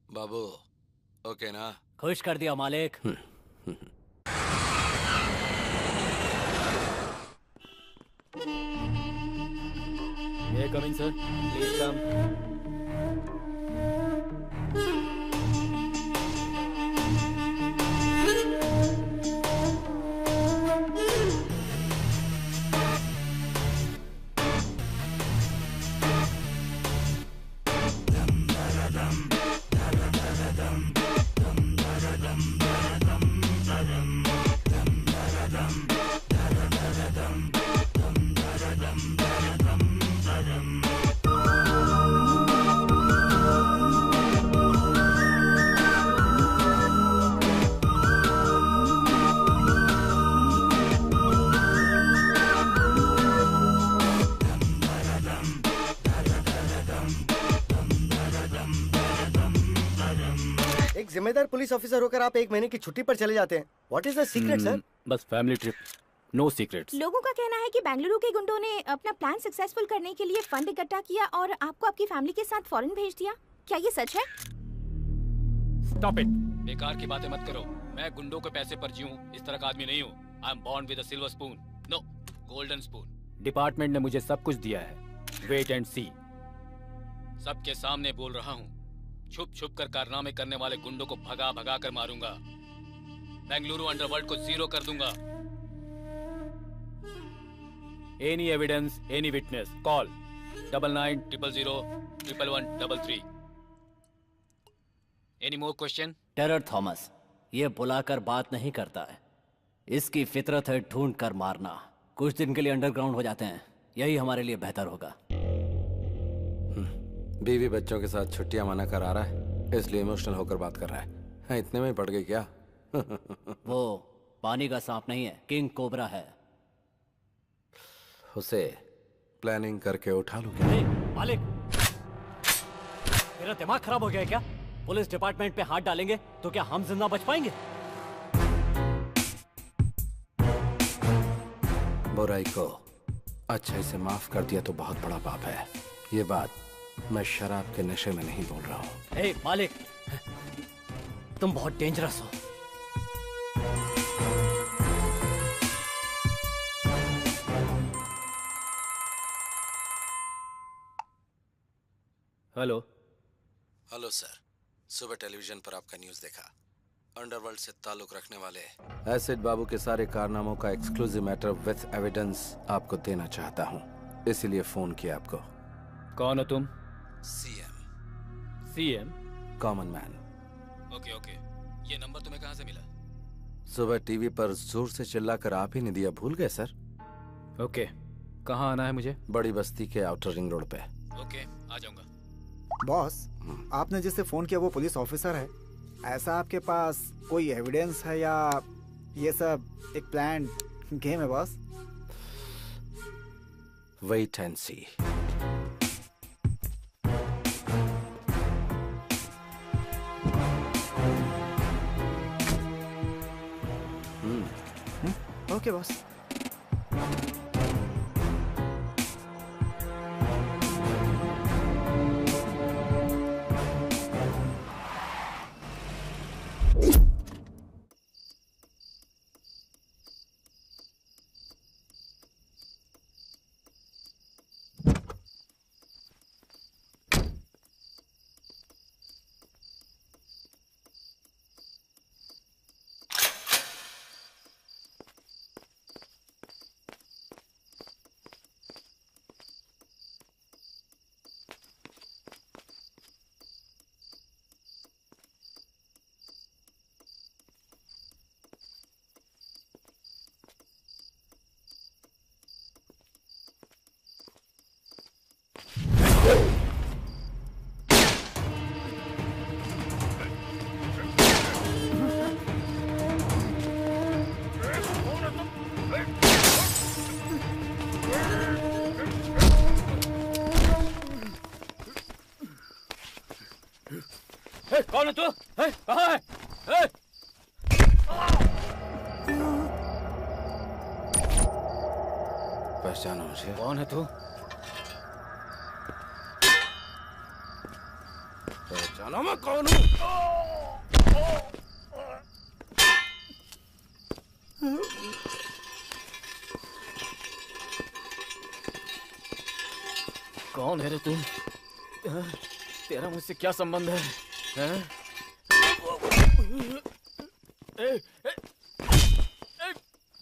बाबू ओके ना? खुश कर दिया मालिक। May I come in, sir? Please come. एक जिम्मेदार पुलिस ऑफिसर होकर आप 1 महीने की छुट्टी पर चले जाते हैं। What is the secret sir? बस फैमिली ट्रिप, नो सीक्रेट्स। लोगों का कहना है कि बेंगलुरु के गुंडों ने अपना प्लान सक्सेसफुल करने के लिए फंड इकट्ठा किया और आपको आपकी फैमिली के साथ फॉरेन भेज दिया। क्या ये सच है? स्टॉप इट, बेकार की बातें मत करो। मैं गुंडों के पैसे पर जीऊं इस तरह का आदमी नहीं हूँ। I am born with a silver spoon, no golden spoon. Department ने मुझे सब कुछ दिया है, वेट एंड सी। सबके सामने बोल रहा हूँ, छुप छुप कर कारनामे करने वाले गुंडों को भगा भगा कर मारूंगा। बेंगलुरु अंडरवर्ल्ड को जीरो कर दूंगा। Any evidence, any witness, call 9900011133। Any more question? Terror Thomas ये बुलाकर बात नहीं करता है, इसकी फितरत है ढूंढ कर मारना। कुछ दिन के लिए अंडरग्राउंड हो जाते हैं, यही हमारे लिए बेहतर होगा। बीवी बच्चों के साथ छुट्टियां मना कर आ रहा है, इसलिए इमोशनल होकर बात कर रहा है। इतने में ही पड़ गई क्या? वो पानी का सांप नहीं है, किंग कोबरा है। उसे प्लानिंग करके उठा लूं क्या? मालिक, तेरा दिमाग खराब हो गया है क्या? पुलिस डिपार्टमेंट पे हाथ डालेंगे तो क्या हम जिंदा बच पाएंगे? बुराई को अच्छाई से माफ कर दिया तो बहुत बड़ा पाप है। ये बात मैं शराब के नशे में नहीं बोल रहा हूँ। ए मालिक, तुम बहुत डेंजरस हो। हेलो। हेलो सर, सुबह टेलीविजन पर आपका न्यूज़ देखा। अंडरवर्ल्ड से ताल्लुक रखने वाले एसिड बाबू के सारे कारनामों का एक्सक्लूसिव मैटर विथ एविडेंस आपको देना चाहता हूँ, इसीलिए फोन किया आपको। कौन हो तुम? CM. CM? Common man. Okay okay, ये नंबर तुम्हें कहाँ से मिला? सुबह टीवी पर जोर से चिल्लाकर आप ही ने दिया, भूल गए सर? ओके, कहाँ आना है मुझे? बड़ी बस्ती के आउटर रिंग रोड पे। ओके, आ जाऊंगा। बॉस, आपने जिससे फोन किया वो पुलिस ऑफिसर है। ऐसा आपके पास कोई एविडेंस है या ये सब एक प्लान गेम है boss? Wait and see. Okay boss. कौन है तू? कहाँ है? पहचानो मुझे। कौन है तू? पहचानो मैं कौन हूँ? कौन है रे तू? तेरा मुझसे क्या संबंध है? हैं?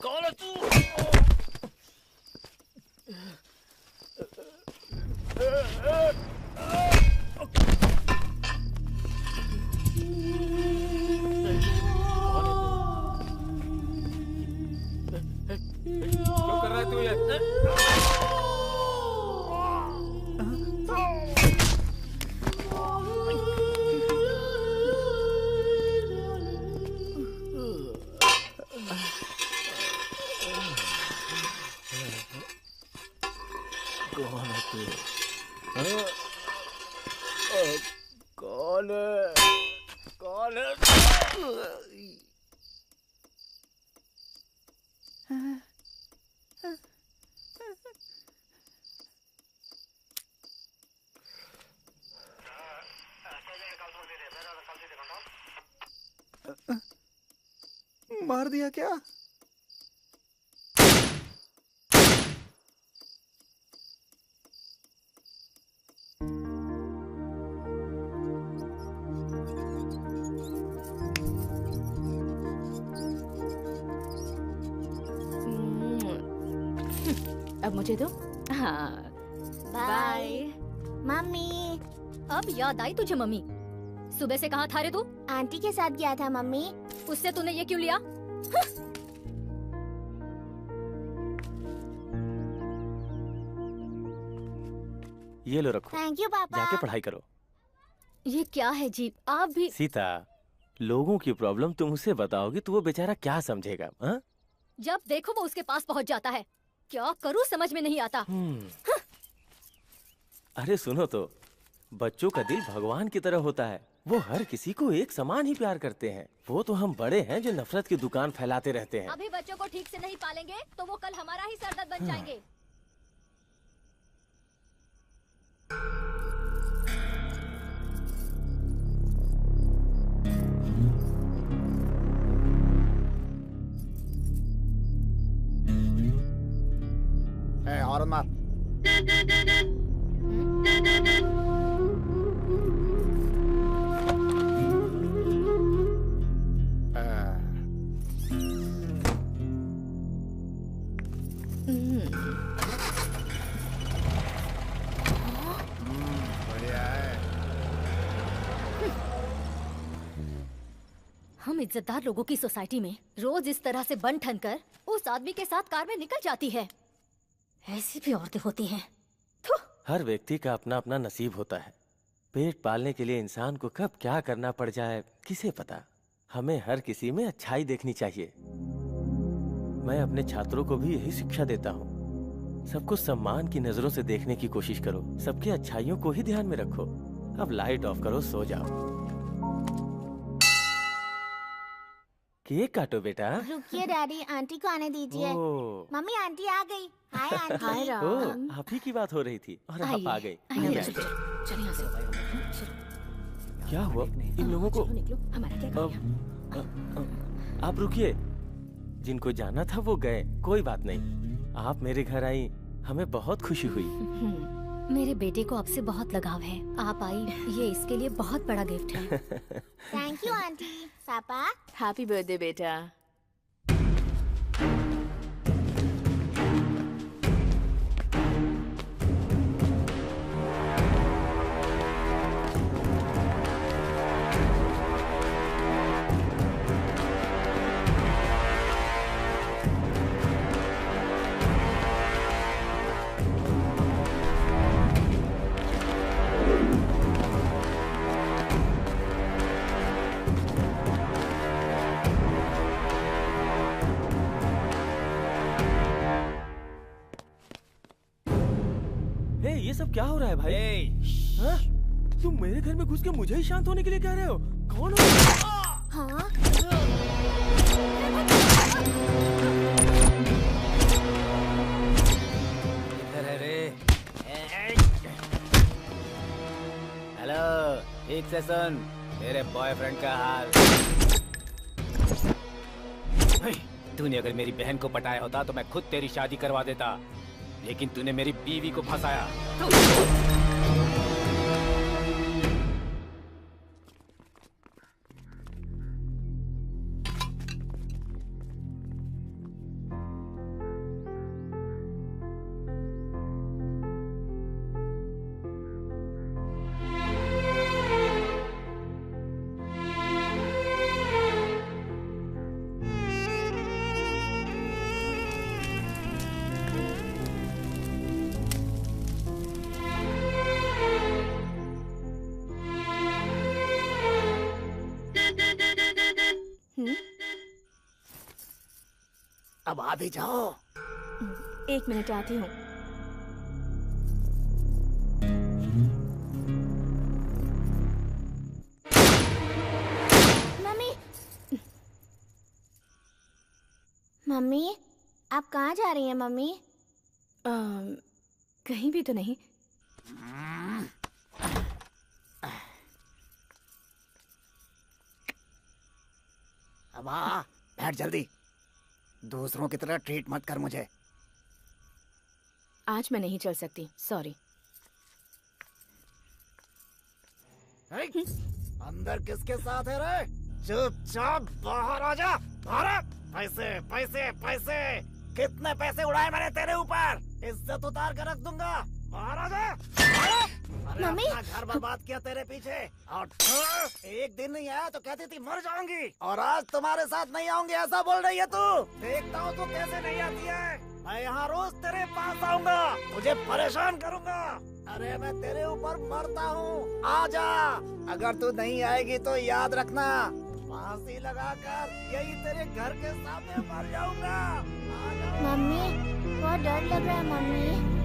कौन है तू? क्यों कर रहा है तू ये? कौन है तू? कौन है? कौन है? मार दिया क्या? अब मुझे दो। हाँ बाय। मम्मी। अब याद आई तुझे मम्मी? सुबह से कहाँ था रे तू? आंटी के साथ गया था मम्मी। उससे तूने ये क्यों लिया? ये लो रखो। थैंक यू पापा। जाके पढ़ाई करो। ये क्या है जी? आप भी सीता, लोगों की प्रॉब्लम तुम उसे बताओगी तो वो बेचारा क्या समझेगा? हाँ? जब देखो वो उसके पास पहुंच जाता है। क्या करूं समझ में नहीं आता। अरे सुनो तो, बच्चों का दिल भगवान की तरह होता है। वो हर किसी को एक समान ही प्यार करते हैं। वो तो हम बड़े हैं जो नफरत की दुकान फैलाते रहते हैं। अभी बच्चों को ठीक से नहीं पालेंगे तो वो कल हमारा ही सरदर्द बन जाएंगे। और मार। हम इज्जतदार लोगों की सोसाइटी में रोज इस तरह से बन ठन कर उस आदमी के साथ कार में निकल जाती है। ऐसी भी औरतें होती हैं। हर व्यक्ति का अपना अपना नसीब होता है। पेट पालने के लिए इंसान को कब क्या करना पड़ जाए किसे पता। हमें हर किसी में अच्छाई देखनी चाहिए। मैं अपने छात्रों को भी यही शिक्षा देता हूँ। सबको सम्मान की नजरों से देखने की कोशिश करो। सबकी अच्छाइयों को ही ध्यान में रखो। अब लाइट ऑफ करो, सो जाओ। केक काटो बेटा। रुकिए डैडी, आंटी को आने दीजिए। मम्मी आंटी आ गई। Hi aunty. हाय राम। आप ही की बात हो रही थी और आप आ गए। चल यहाँ से। क्या हुआ इन लोगों को? हमारा क्या काम? आप रुकिए। जिनको जाना था वो गए, कोई बात नहीं। आप मेरे घर आई, हमें बहुत खुशी हुई। मेरे बेटे को आपसे बहुत लगाव है। आप आई, ये इसके लिए बहुत बड़ा गिफ्ट है। Thank you aunty. पापा हैप्पी बर्थडे बेटा। ये सब क्या हो रहा है भाई? हाँ? तुम मेरे घर में घुस के मुझे ही शांत होने के लिए कह रहे हो? कौन हो? हाँ? इधर है रे। हेलो, एक से सुन मेरे बॉयफ्रेंड का हाल। तूने अगर मेरी बहन को पटाया होता तो मैं खुद तेरी शादी करवा देता, लेकिन तूने मेरी बीवी को फंसाया। अब आ भी जाओ। 1 मिनट आती हूँ। मम्मी, मम्मी, आप कहाँ जा रही हैं मम्मी? कहीं भी तो नहीं। अब आ, बैठ जल्दी। दूसरों की तरह ट्रीट मत कर मुझे। आज मैं नहीं चल सकती, सॉरी। अंदर किसके साथ है रे? चुपचाप बाहर आ जा। बाहर। पैसे पैसे पैसे, कितने पैसे उड़ाए मैंने तेरे ऊपर? इज्जत उतार कर रख दूंगा। बाहर आ जा। मम्मी, घर बर्बाद किया तेरे पीछे, और एक दिन नहीं आया तो कहती थी मर जाऊंगी, और आज तुम्हारे साथ नहीं आऊंगी ऐसा बोल रही है तू। देखता हूँ तू कैसे नहीं आती है। मैं यहाँ रोज तेरे पास आऊंगा, तुझे परेशान करूंगा। अरे मैं तेरे ऊपर मरता हूँ, आ जा। अगर तू नहीं आएगी तो याद रखना, फांसी लगाकर यही तेरे घर के सामने मर जाऊंगा। मम्मी, बहुत डर लग रहा है मम्मी।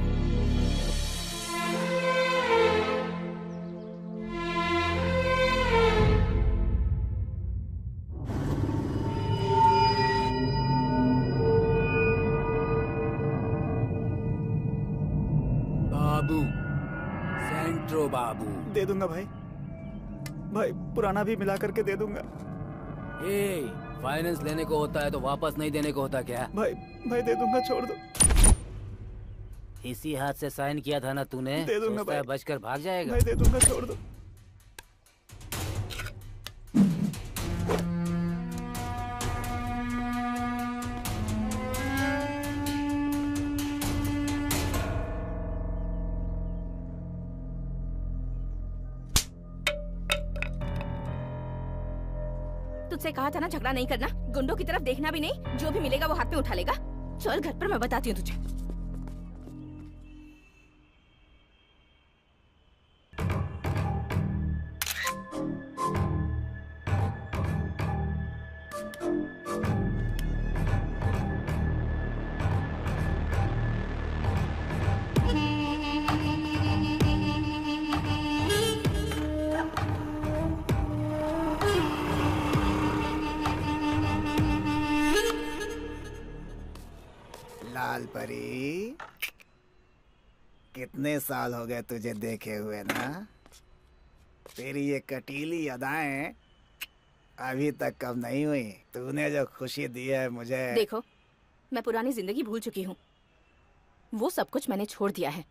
बाबू, सेंट्रो बाबू। दे दूंगा भाई, भाई पुराना भी मिला करके दे दूंगा। फाइनेंस लेने को होता है तो वापस नहीं देने को होता क्या? भाई भाई दे दूंगा, छोड़ दो। इसी हाथ से साइन किया था ना तूने? दे दूंगा भाई। बचकर भाग जाएगा। भाई दे दूंगा, छोड़ दो। तुझसे कहा था ना झगड़ा नहीं करना, गुंडों की तरफ देखना भी नहीं, जो भी मिलेगा वो हाथ में उठा लेगा। चल घर पर, मैं बताती हूँ तुझे। लाल परी, कितने साल हो गए तुझे देखे हुए ना? तेरी ये कटीली अदाएं अभी तक कम नहीं हुई। तूने जो खुशी दी है मुझे। देखो, मैं पुरानी जिंदगी भूल चुकी हूँ, वो सब कुछ मैंने छोड़ दिया है।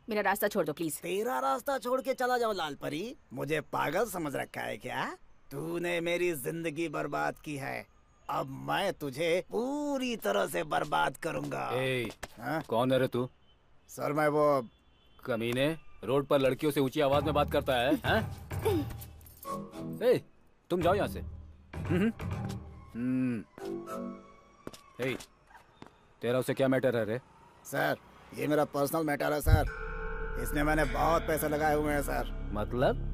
मेरा रास्ता छोड़ दो प्लीज। तेरा रास्ता छोड़ के चला जाओ लाल परी? मुझे पागल समझ रखा है क्या? तूने मेरी जिंदगी बर्बाद की है, अब मैं तुझे पूरी तरह से बर्बाद करूंगा। कौन है रे तू? सर मैं वो कमीने, रोड पर लड़कियों से ऊंची आवाज में बात करता है, हैं? तुम जाओ यहाँ से। तेरा उसे क्या मैटर है रे? सर ये मेरा पर्सनल मैटर है सर, इसमें मैंने बहुत पैसे लगाए हुए हैं सर। मतलब?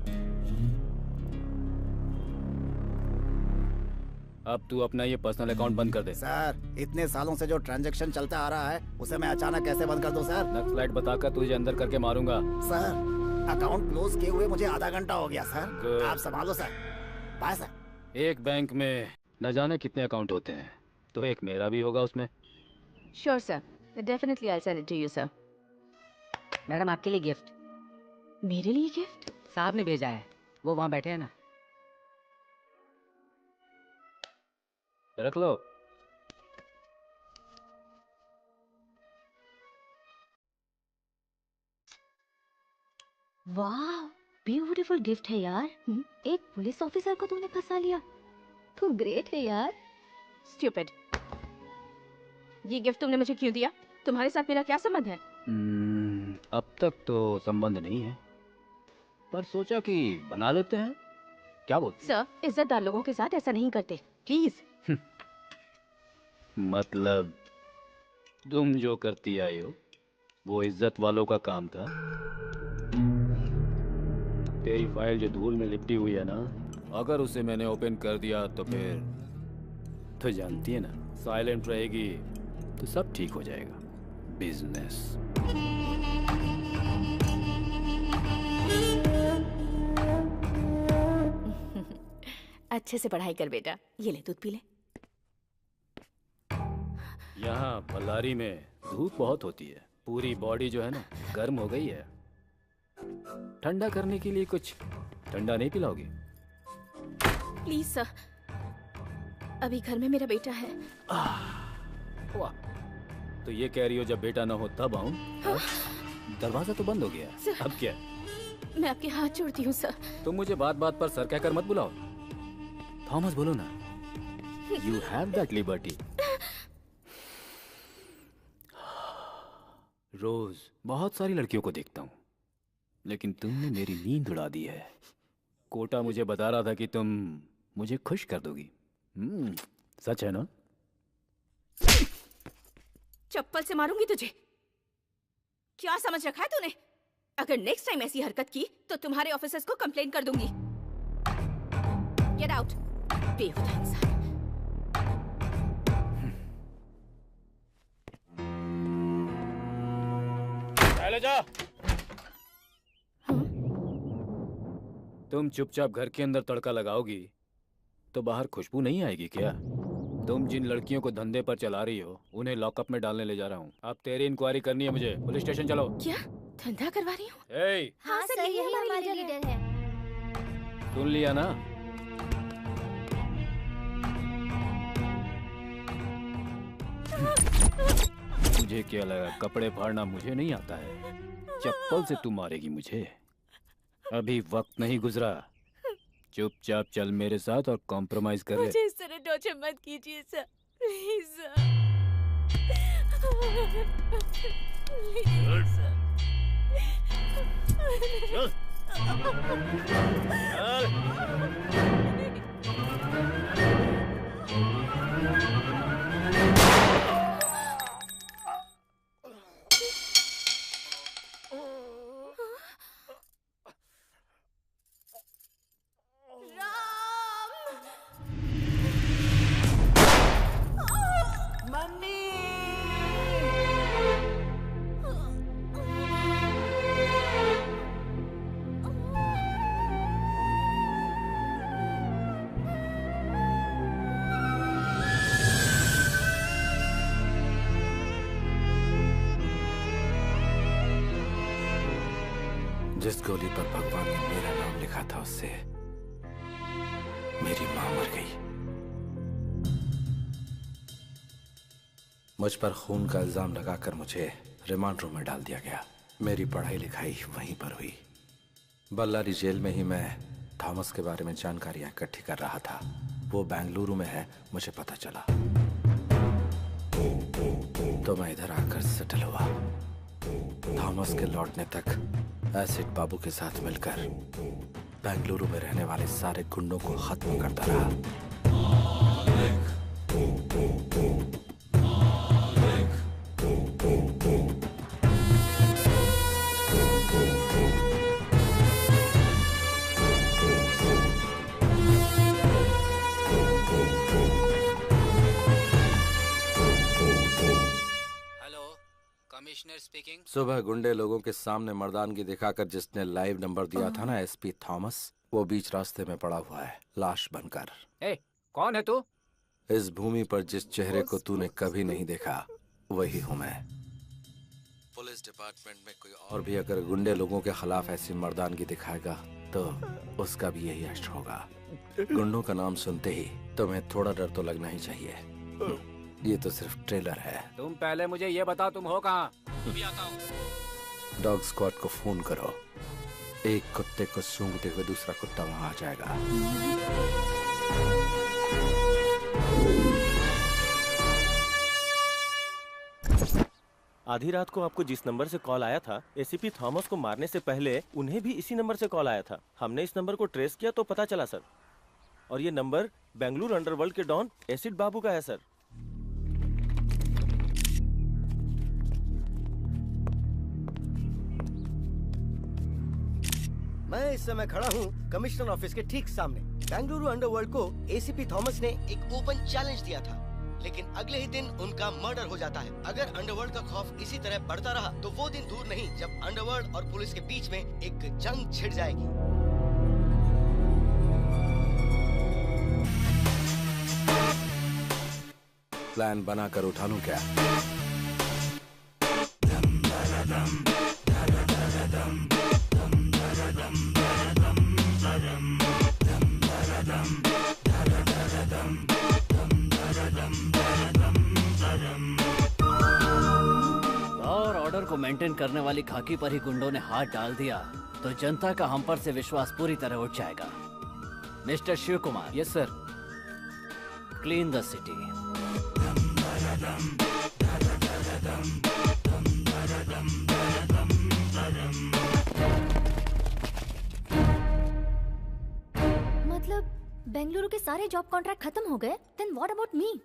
अब तू अपना ये पर्सनल अकाउंट बंद कर दे। सर इतने सालों से जो ट्रांजैक्शन चलता आ रहा है उसे मैं अचानक कैसे बंद कर दूं सर? नक्सलाइट बताकर तुझे अंदर करके मारूंगा। सर अकाउंट क्लोज किए हुए मुझे आधा घंटा हो गया सर। Good. आप संभालो सर। Bye sir. एक बैंक में न जाने कितने अकाउंट होते हैं, तो एक मेरा भी होगा उसमें। Sure sir, definitely I send it to you sir. Madam आपके लिए गिफ्ट। मेरे लिए गिफ्ट? साहब ने भेजा है, वो वहाँ बैठे हैं ना। रख लो। वाह, ब्यूटीफुल गिफ्ट है यार। एक पुलिस ऑफिसर को तूने फंसा लिया। तू ग्रेट है यार। स्टूपिड। ये गिफ्ट तुमने मुझे क्यों दिया? तुम्हारे साथ मेरा क्या संबंध है? अब तक तो संबंध नहीं है, पर सोचा कि बना लेते हैं। क्या बोलते? सर, इज्जतदार लोगों के साथ ऐसा नहीं करते, प्लीज। मतलब तुम जो करती आई हो वो इज्जत वालों का काम था। तेरी फाइल जो धूल में लिपटी हुई है ना, अगर उसे मैंने ओपन कर दिया तो फिर तो जानती है ना, साइलेंट रहेगी तो सब ठीक हो जाएगा। बिजनेस। अच्छे से पढ़ाई कर बेटा। ये ले, दूध पी ले। यहाँ बल्लारी में धूप बहुत होती है, पूरी बॉडी जो है ना गर्म हो गई है। ठंडा करने के लिए कुछ ठंडा नहीं पिलाओगी? प्लीज सर, अभी घर में मेरा बेटा है। वाह, तो ये कह रही हो जब बेटा ना हो तब आऊं? दरवाजा तो बंद हो गया, अब क्या? मैं आपके हाथ जोड़ती हूँ सर। तुम मुझे बात बात पर सर कहकर मत बुलाओ। थॉमस बोलो ना। You have that liberty. रोज बहुत सारी लड़कियों को देखता हूँ, लेकिन तुमने मेरी नींद उड़ा दी है। कोटा मुझे बता रहा था कि तुम मुझे खुश कर दोगी। सच है ना? चप्पल से मारूंगी तुझे। क्या समझ रखा है तूने? अगर नेक्स्ट टाइम ऐसी हरकत की तो तुम्हारे ऑफिसर्स को कंप्लेन कर दूंगी। गेट आउट, बेहुदा इंसान। ले जा। तुम चुपचाप घर के अंदर तड़का लगाओगी तो बाहर खुशबू नहीं आएगी क्या? तुम जिन लड़कियों को धंधे पर चला रही हो उन्हें लॉकअप में डालने ले जा रहा हूँ। अब तेरी इंक्वायरी करनी है मुझे। पुलिस स्टेशन चलो। क्या धंधा करवा रही हूँ? हाँ सर, यही हमारी लीडर है। सुन लिया ना? मुझे क्या लगा कपड़े फाड़ना मुझे नहीं आता है? चप्पल से तू मारेगी मुझे? अभी वक्त नहीं गुजरा। चुपचाप चल मेरे साथ और कॉम्प्रोमाइज कर ले। मुझे इस तरह टॉर्चर मत कीजिए sir, please sir. Please sir. जिस गोली पर भगवान ने मेरा नाम लिखा था उससे मेरी मां मर गई। मुझ पर खून का इल्जाम लगाकर मुझे रिमांड रूम में डाल दिया गया। मेरी पढ़ाई लिखाई वहीं पर हुई। बल्लारी जेल में ही मैं थॉमस के बारे में जानकारियां इकट्ठी कर रहा था। वो बेंगलुरु में है, मुझे पता चला तो मैं इधर आकर सेटल हुआ। थॉमस के लौटने तक एसिड बाबू के साथ मिलकर बेंगलुरु में रहने वाले सारे गुंडों को खत्म करता रहा। Commissioner speaking. सुबह गुंडे लोगों के सामने मर्दानगी दिखाकर जिसने लाइव नंबर दिया था ना, एसपी थॉमस, वो बीच रास्ते में पड़ा हुआ है, लाश बनकर। ए, कौन है तू? इस भूमि पर जिस चेहरे को तूने कभी नहीं देखा, वही हूँ मैं। पुलिस डिपार्टमेंट में कोई और भी अगर गुंडे लोगों के खिलाफ ऐसी मर्दानगी दिखाएगा तो उसका भी यही अश्र होगा। गुंडों का नाम सुनते ही तुम्हें थोड़ा डर तो लगना ही चाहिए। ये तो सिर्फ ट्रेलर है। तुम पहले मुझे ये बताओ तुम हो कहाँ? अभी आता हूँ। डॉग स्क्वाड को फोन करो। एक कुत्ते को सूंघते हुए दूसरा कुत्ता वहां आ जाएगा। आधी रात को आपको जिस नंबर से कॉल आया था, एसीपी थॉमस को मारने से पहले उन्हें भी इसी नंबर से कॉल आया था। हमने इस नंबर को ट्रेस किया तो पता चला सर, और ये नंबर बेंगलुरु अंडरवर्ल्ड के डॉन एसिड बाबू का है सर। मैं इस समय खड़ा हूँ कमिश्नर ऑफिस के ठीक सामने। बेंगलुरु अंडरवर्ल्ड को एसीपी थॉमस ने एक ओपन चैलेंज दिया था, लेकिन अगले ही दिन उनका मर्डर हो जाता है। अगर अंडरवर्ल्ड का खौफ इसी तरह बढ़ता रहा तो वो दिन दूर नहीं जब अंडरवर्ल्ड और पुलिस के बीच में एक जंग छिड़ जाएगी। प्लान बनाकर उठा लूं क्या? और ऑर्डर को मेंटेन करने वाली खाकी पर ही गुंडों ने हाथ डाल दिया तो जनता का हम पर से विश्वास पूरी तरह उठ जाएगा। Mister Shiv Kumar. Yes sir. Clean the city. मतलब बेंगलुरु के सारे जॉब कॉन्ट्रैक्ट खत्म हो गए? Then what about me?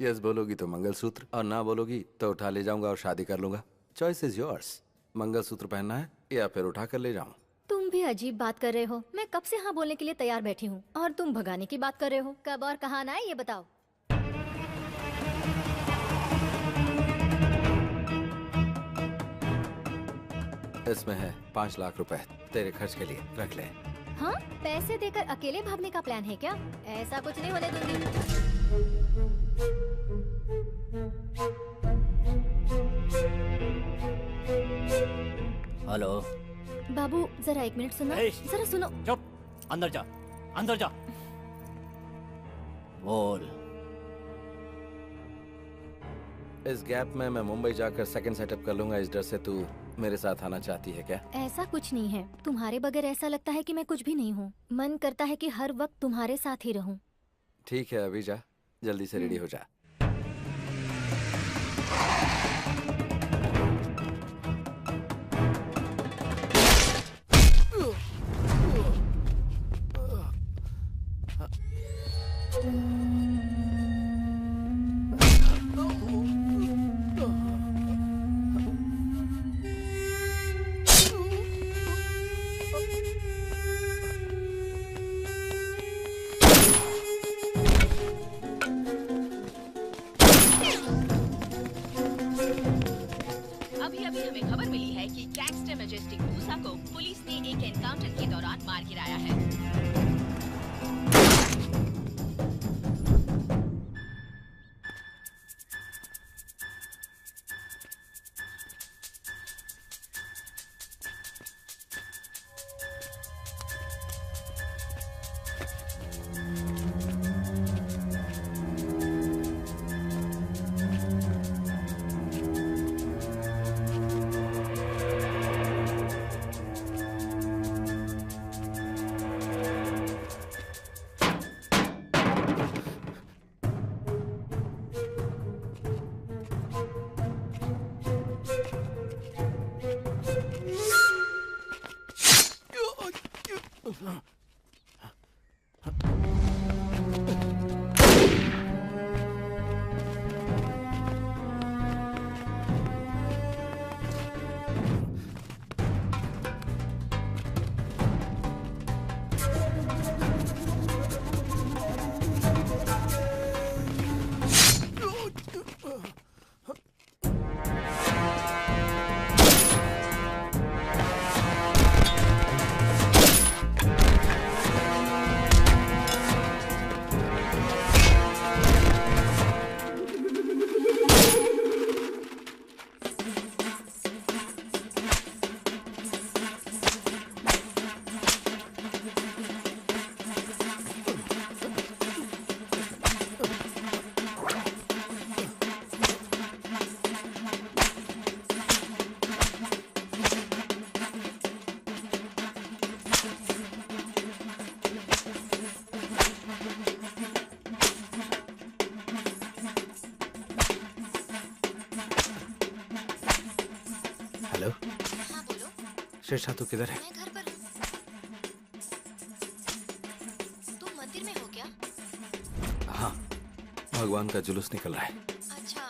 Yes बोलोगी तो मंगलसूत्र, और ना बोलोगी तो उठा ले जाऊंगा और शादी कर लूंगा। Choice is yours. मंगलसूत्र पहनना है या फिर उठा कर ले जाऊं? तुम भी अजीब बात कर रहे हो। मैं कब से हाँ बोलने के लिए तैयार बैठी हूँ और तुम भगाने की बात कर रहे हो। कब और कहाँ आना है ये बताओ। इसमें है 5 लाख रुपए तेरे खर्च के लिए, रख ले। हाँ, पैसे देकर अकेले भागने का प्लान है क्या? ऐसा कुछ नहीं होने दूंगी। हेलो बाबू, जरा 1 मिनट सुनो। जरा सुनो। चुप, अंदर जा, अंदर जा। बोल। इस गैप में मैं मुंबई जाकर सेकंड सेटअप कर लूंगा। इस डर से तू मेरे साथ आना चाहती है क्या? ऐसा कुछ नहीं है। तुम्हारे बगैर ऐसा लगता है कि मैं कुछ भी नहीं हूँ। मन करता है कि हर वक्त तुम्हारे साथ ही रहूं। ठीक है, अभी जा, जल्दी से रेडी हो जा। अभी हमें खबर मिली है कि गैंगस्टर मैजेस्टिक मूसा को पुलिस ने एक एनकाउंटर के दौरान मार गिराया है। हेलो हाँ बोलो। शेरशाह, तू किधर है? मैं घर पर हूँ। तुम मंदिर में हो क्या? हाँ, भगवान का जुलूस निकल रहा है। अच्छा,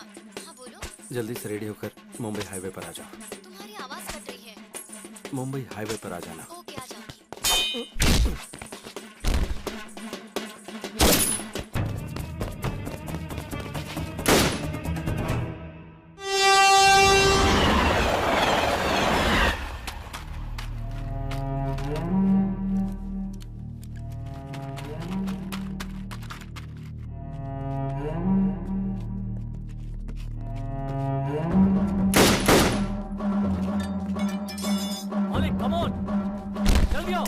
हाँ बोलो। जल्दी से रेडी होकर मुंबई हाईवे पर आ जाओ। तुम्हारी आवाज कट रही है। मुंबई हाईवे पर आ जाना। ओके, आ जाऊंगी। मालिक, कम ऑन, जल्दी आओ।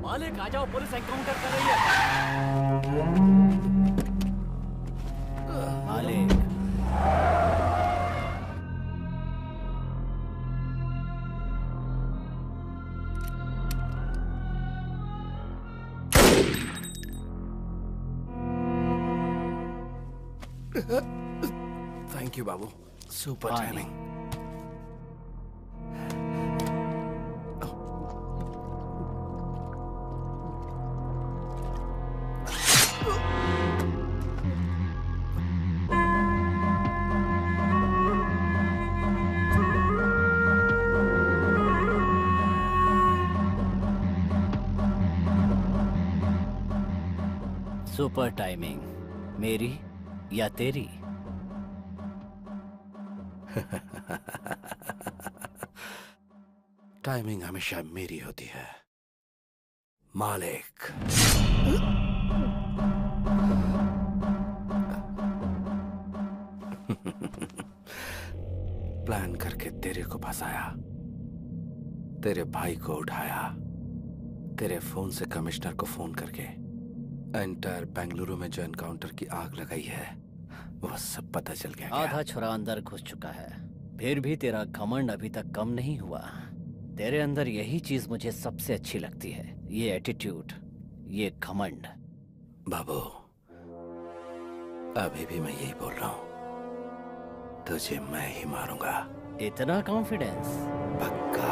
मालिक आ जाओ, पुलिस एनकाउंटर कर रही है। मालिक, thank you Babu, super timing. Super timing, मेरी या तेरी? टाइमिंग हमेशा मेरी होती है, मालिक। प्लान करके तेरे को फंसाया, तेरे भाई को उठाया, तेरे फोन से कमिश्नर को फोन करके एंटायर बेंगलुरु में जो एनकाउंटर की आग लगाई है वो सब पता चल गया। आधा छुरा अंदर घुस चुका है, फिर भी तेरा घमंड अभी तक कम नहीं हुआ। तेरे अंदर यही चीज मुझे सबसे अच्छी लगती है, ये एटीट्यूड, ये घमंड। बाबू, अभी भी मैं यही बोल रहा हूँ, तुझे मैं ही मारूंगा। इतना कॉन्फिडेंस? पक्का।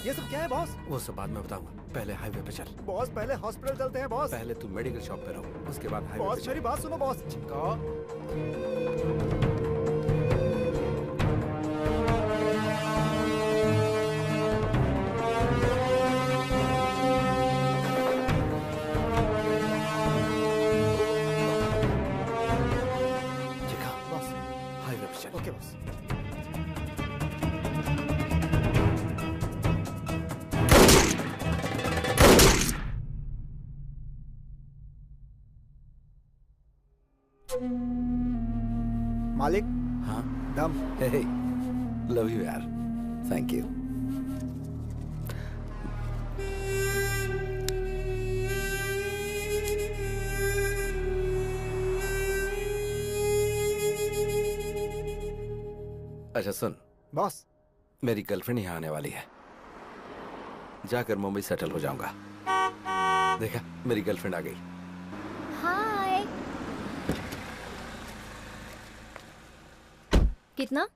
ये सब क्या है बॉस? वो सब बाद में बताऊंगा, पहले हाईवे पे चल। बॉस पहले हॉस्पिटल चलते हैं बॉस। पहले तू मेडिकल शॉप पे रहो, उसके बाद हाईवे पे बॉस मेरी बात सुनो बॉस। बॉस हाईवे पे चल। Okay boss. मालिक। हाँ दम। हे लव यू यार, थैंक यू। अच्छा सुन बॉस, मेरी गर्लफ्रेंड यहाँ आने वाली है, जाकर मुंबई सेटल हो जाऊंगा। देखा, मेरी गर्लफ्रेंड आ गई। हाय। कितना?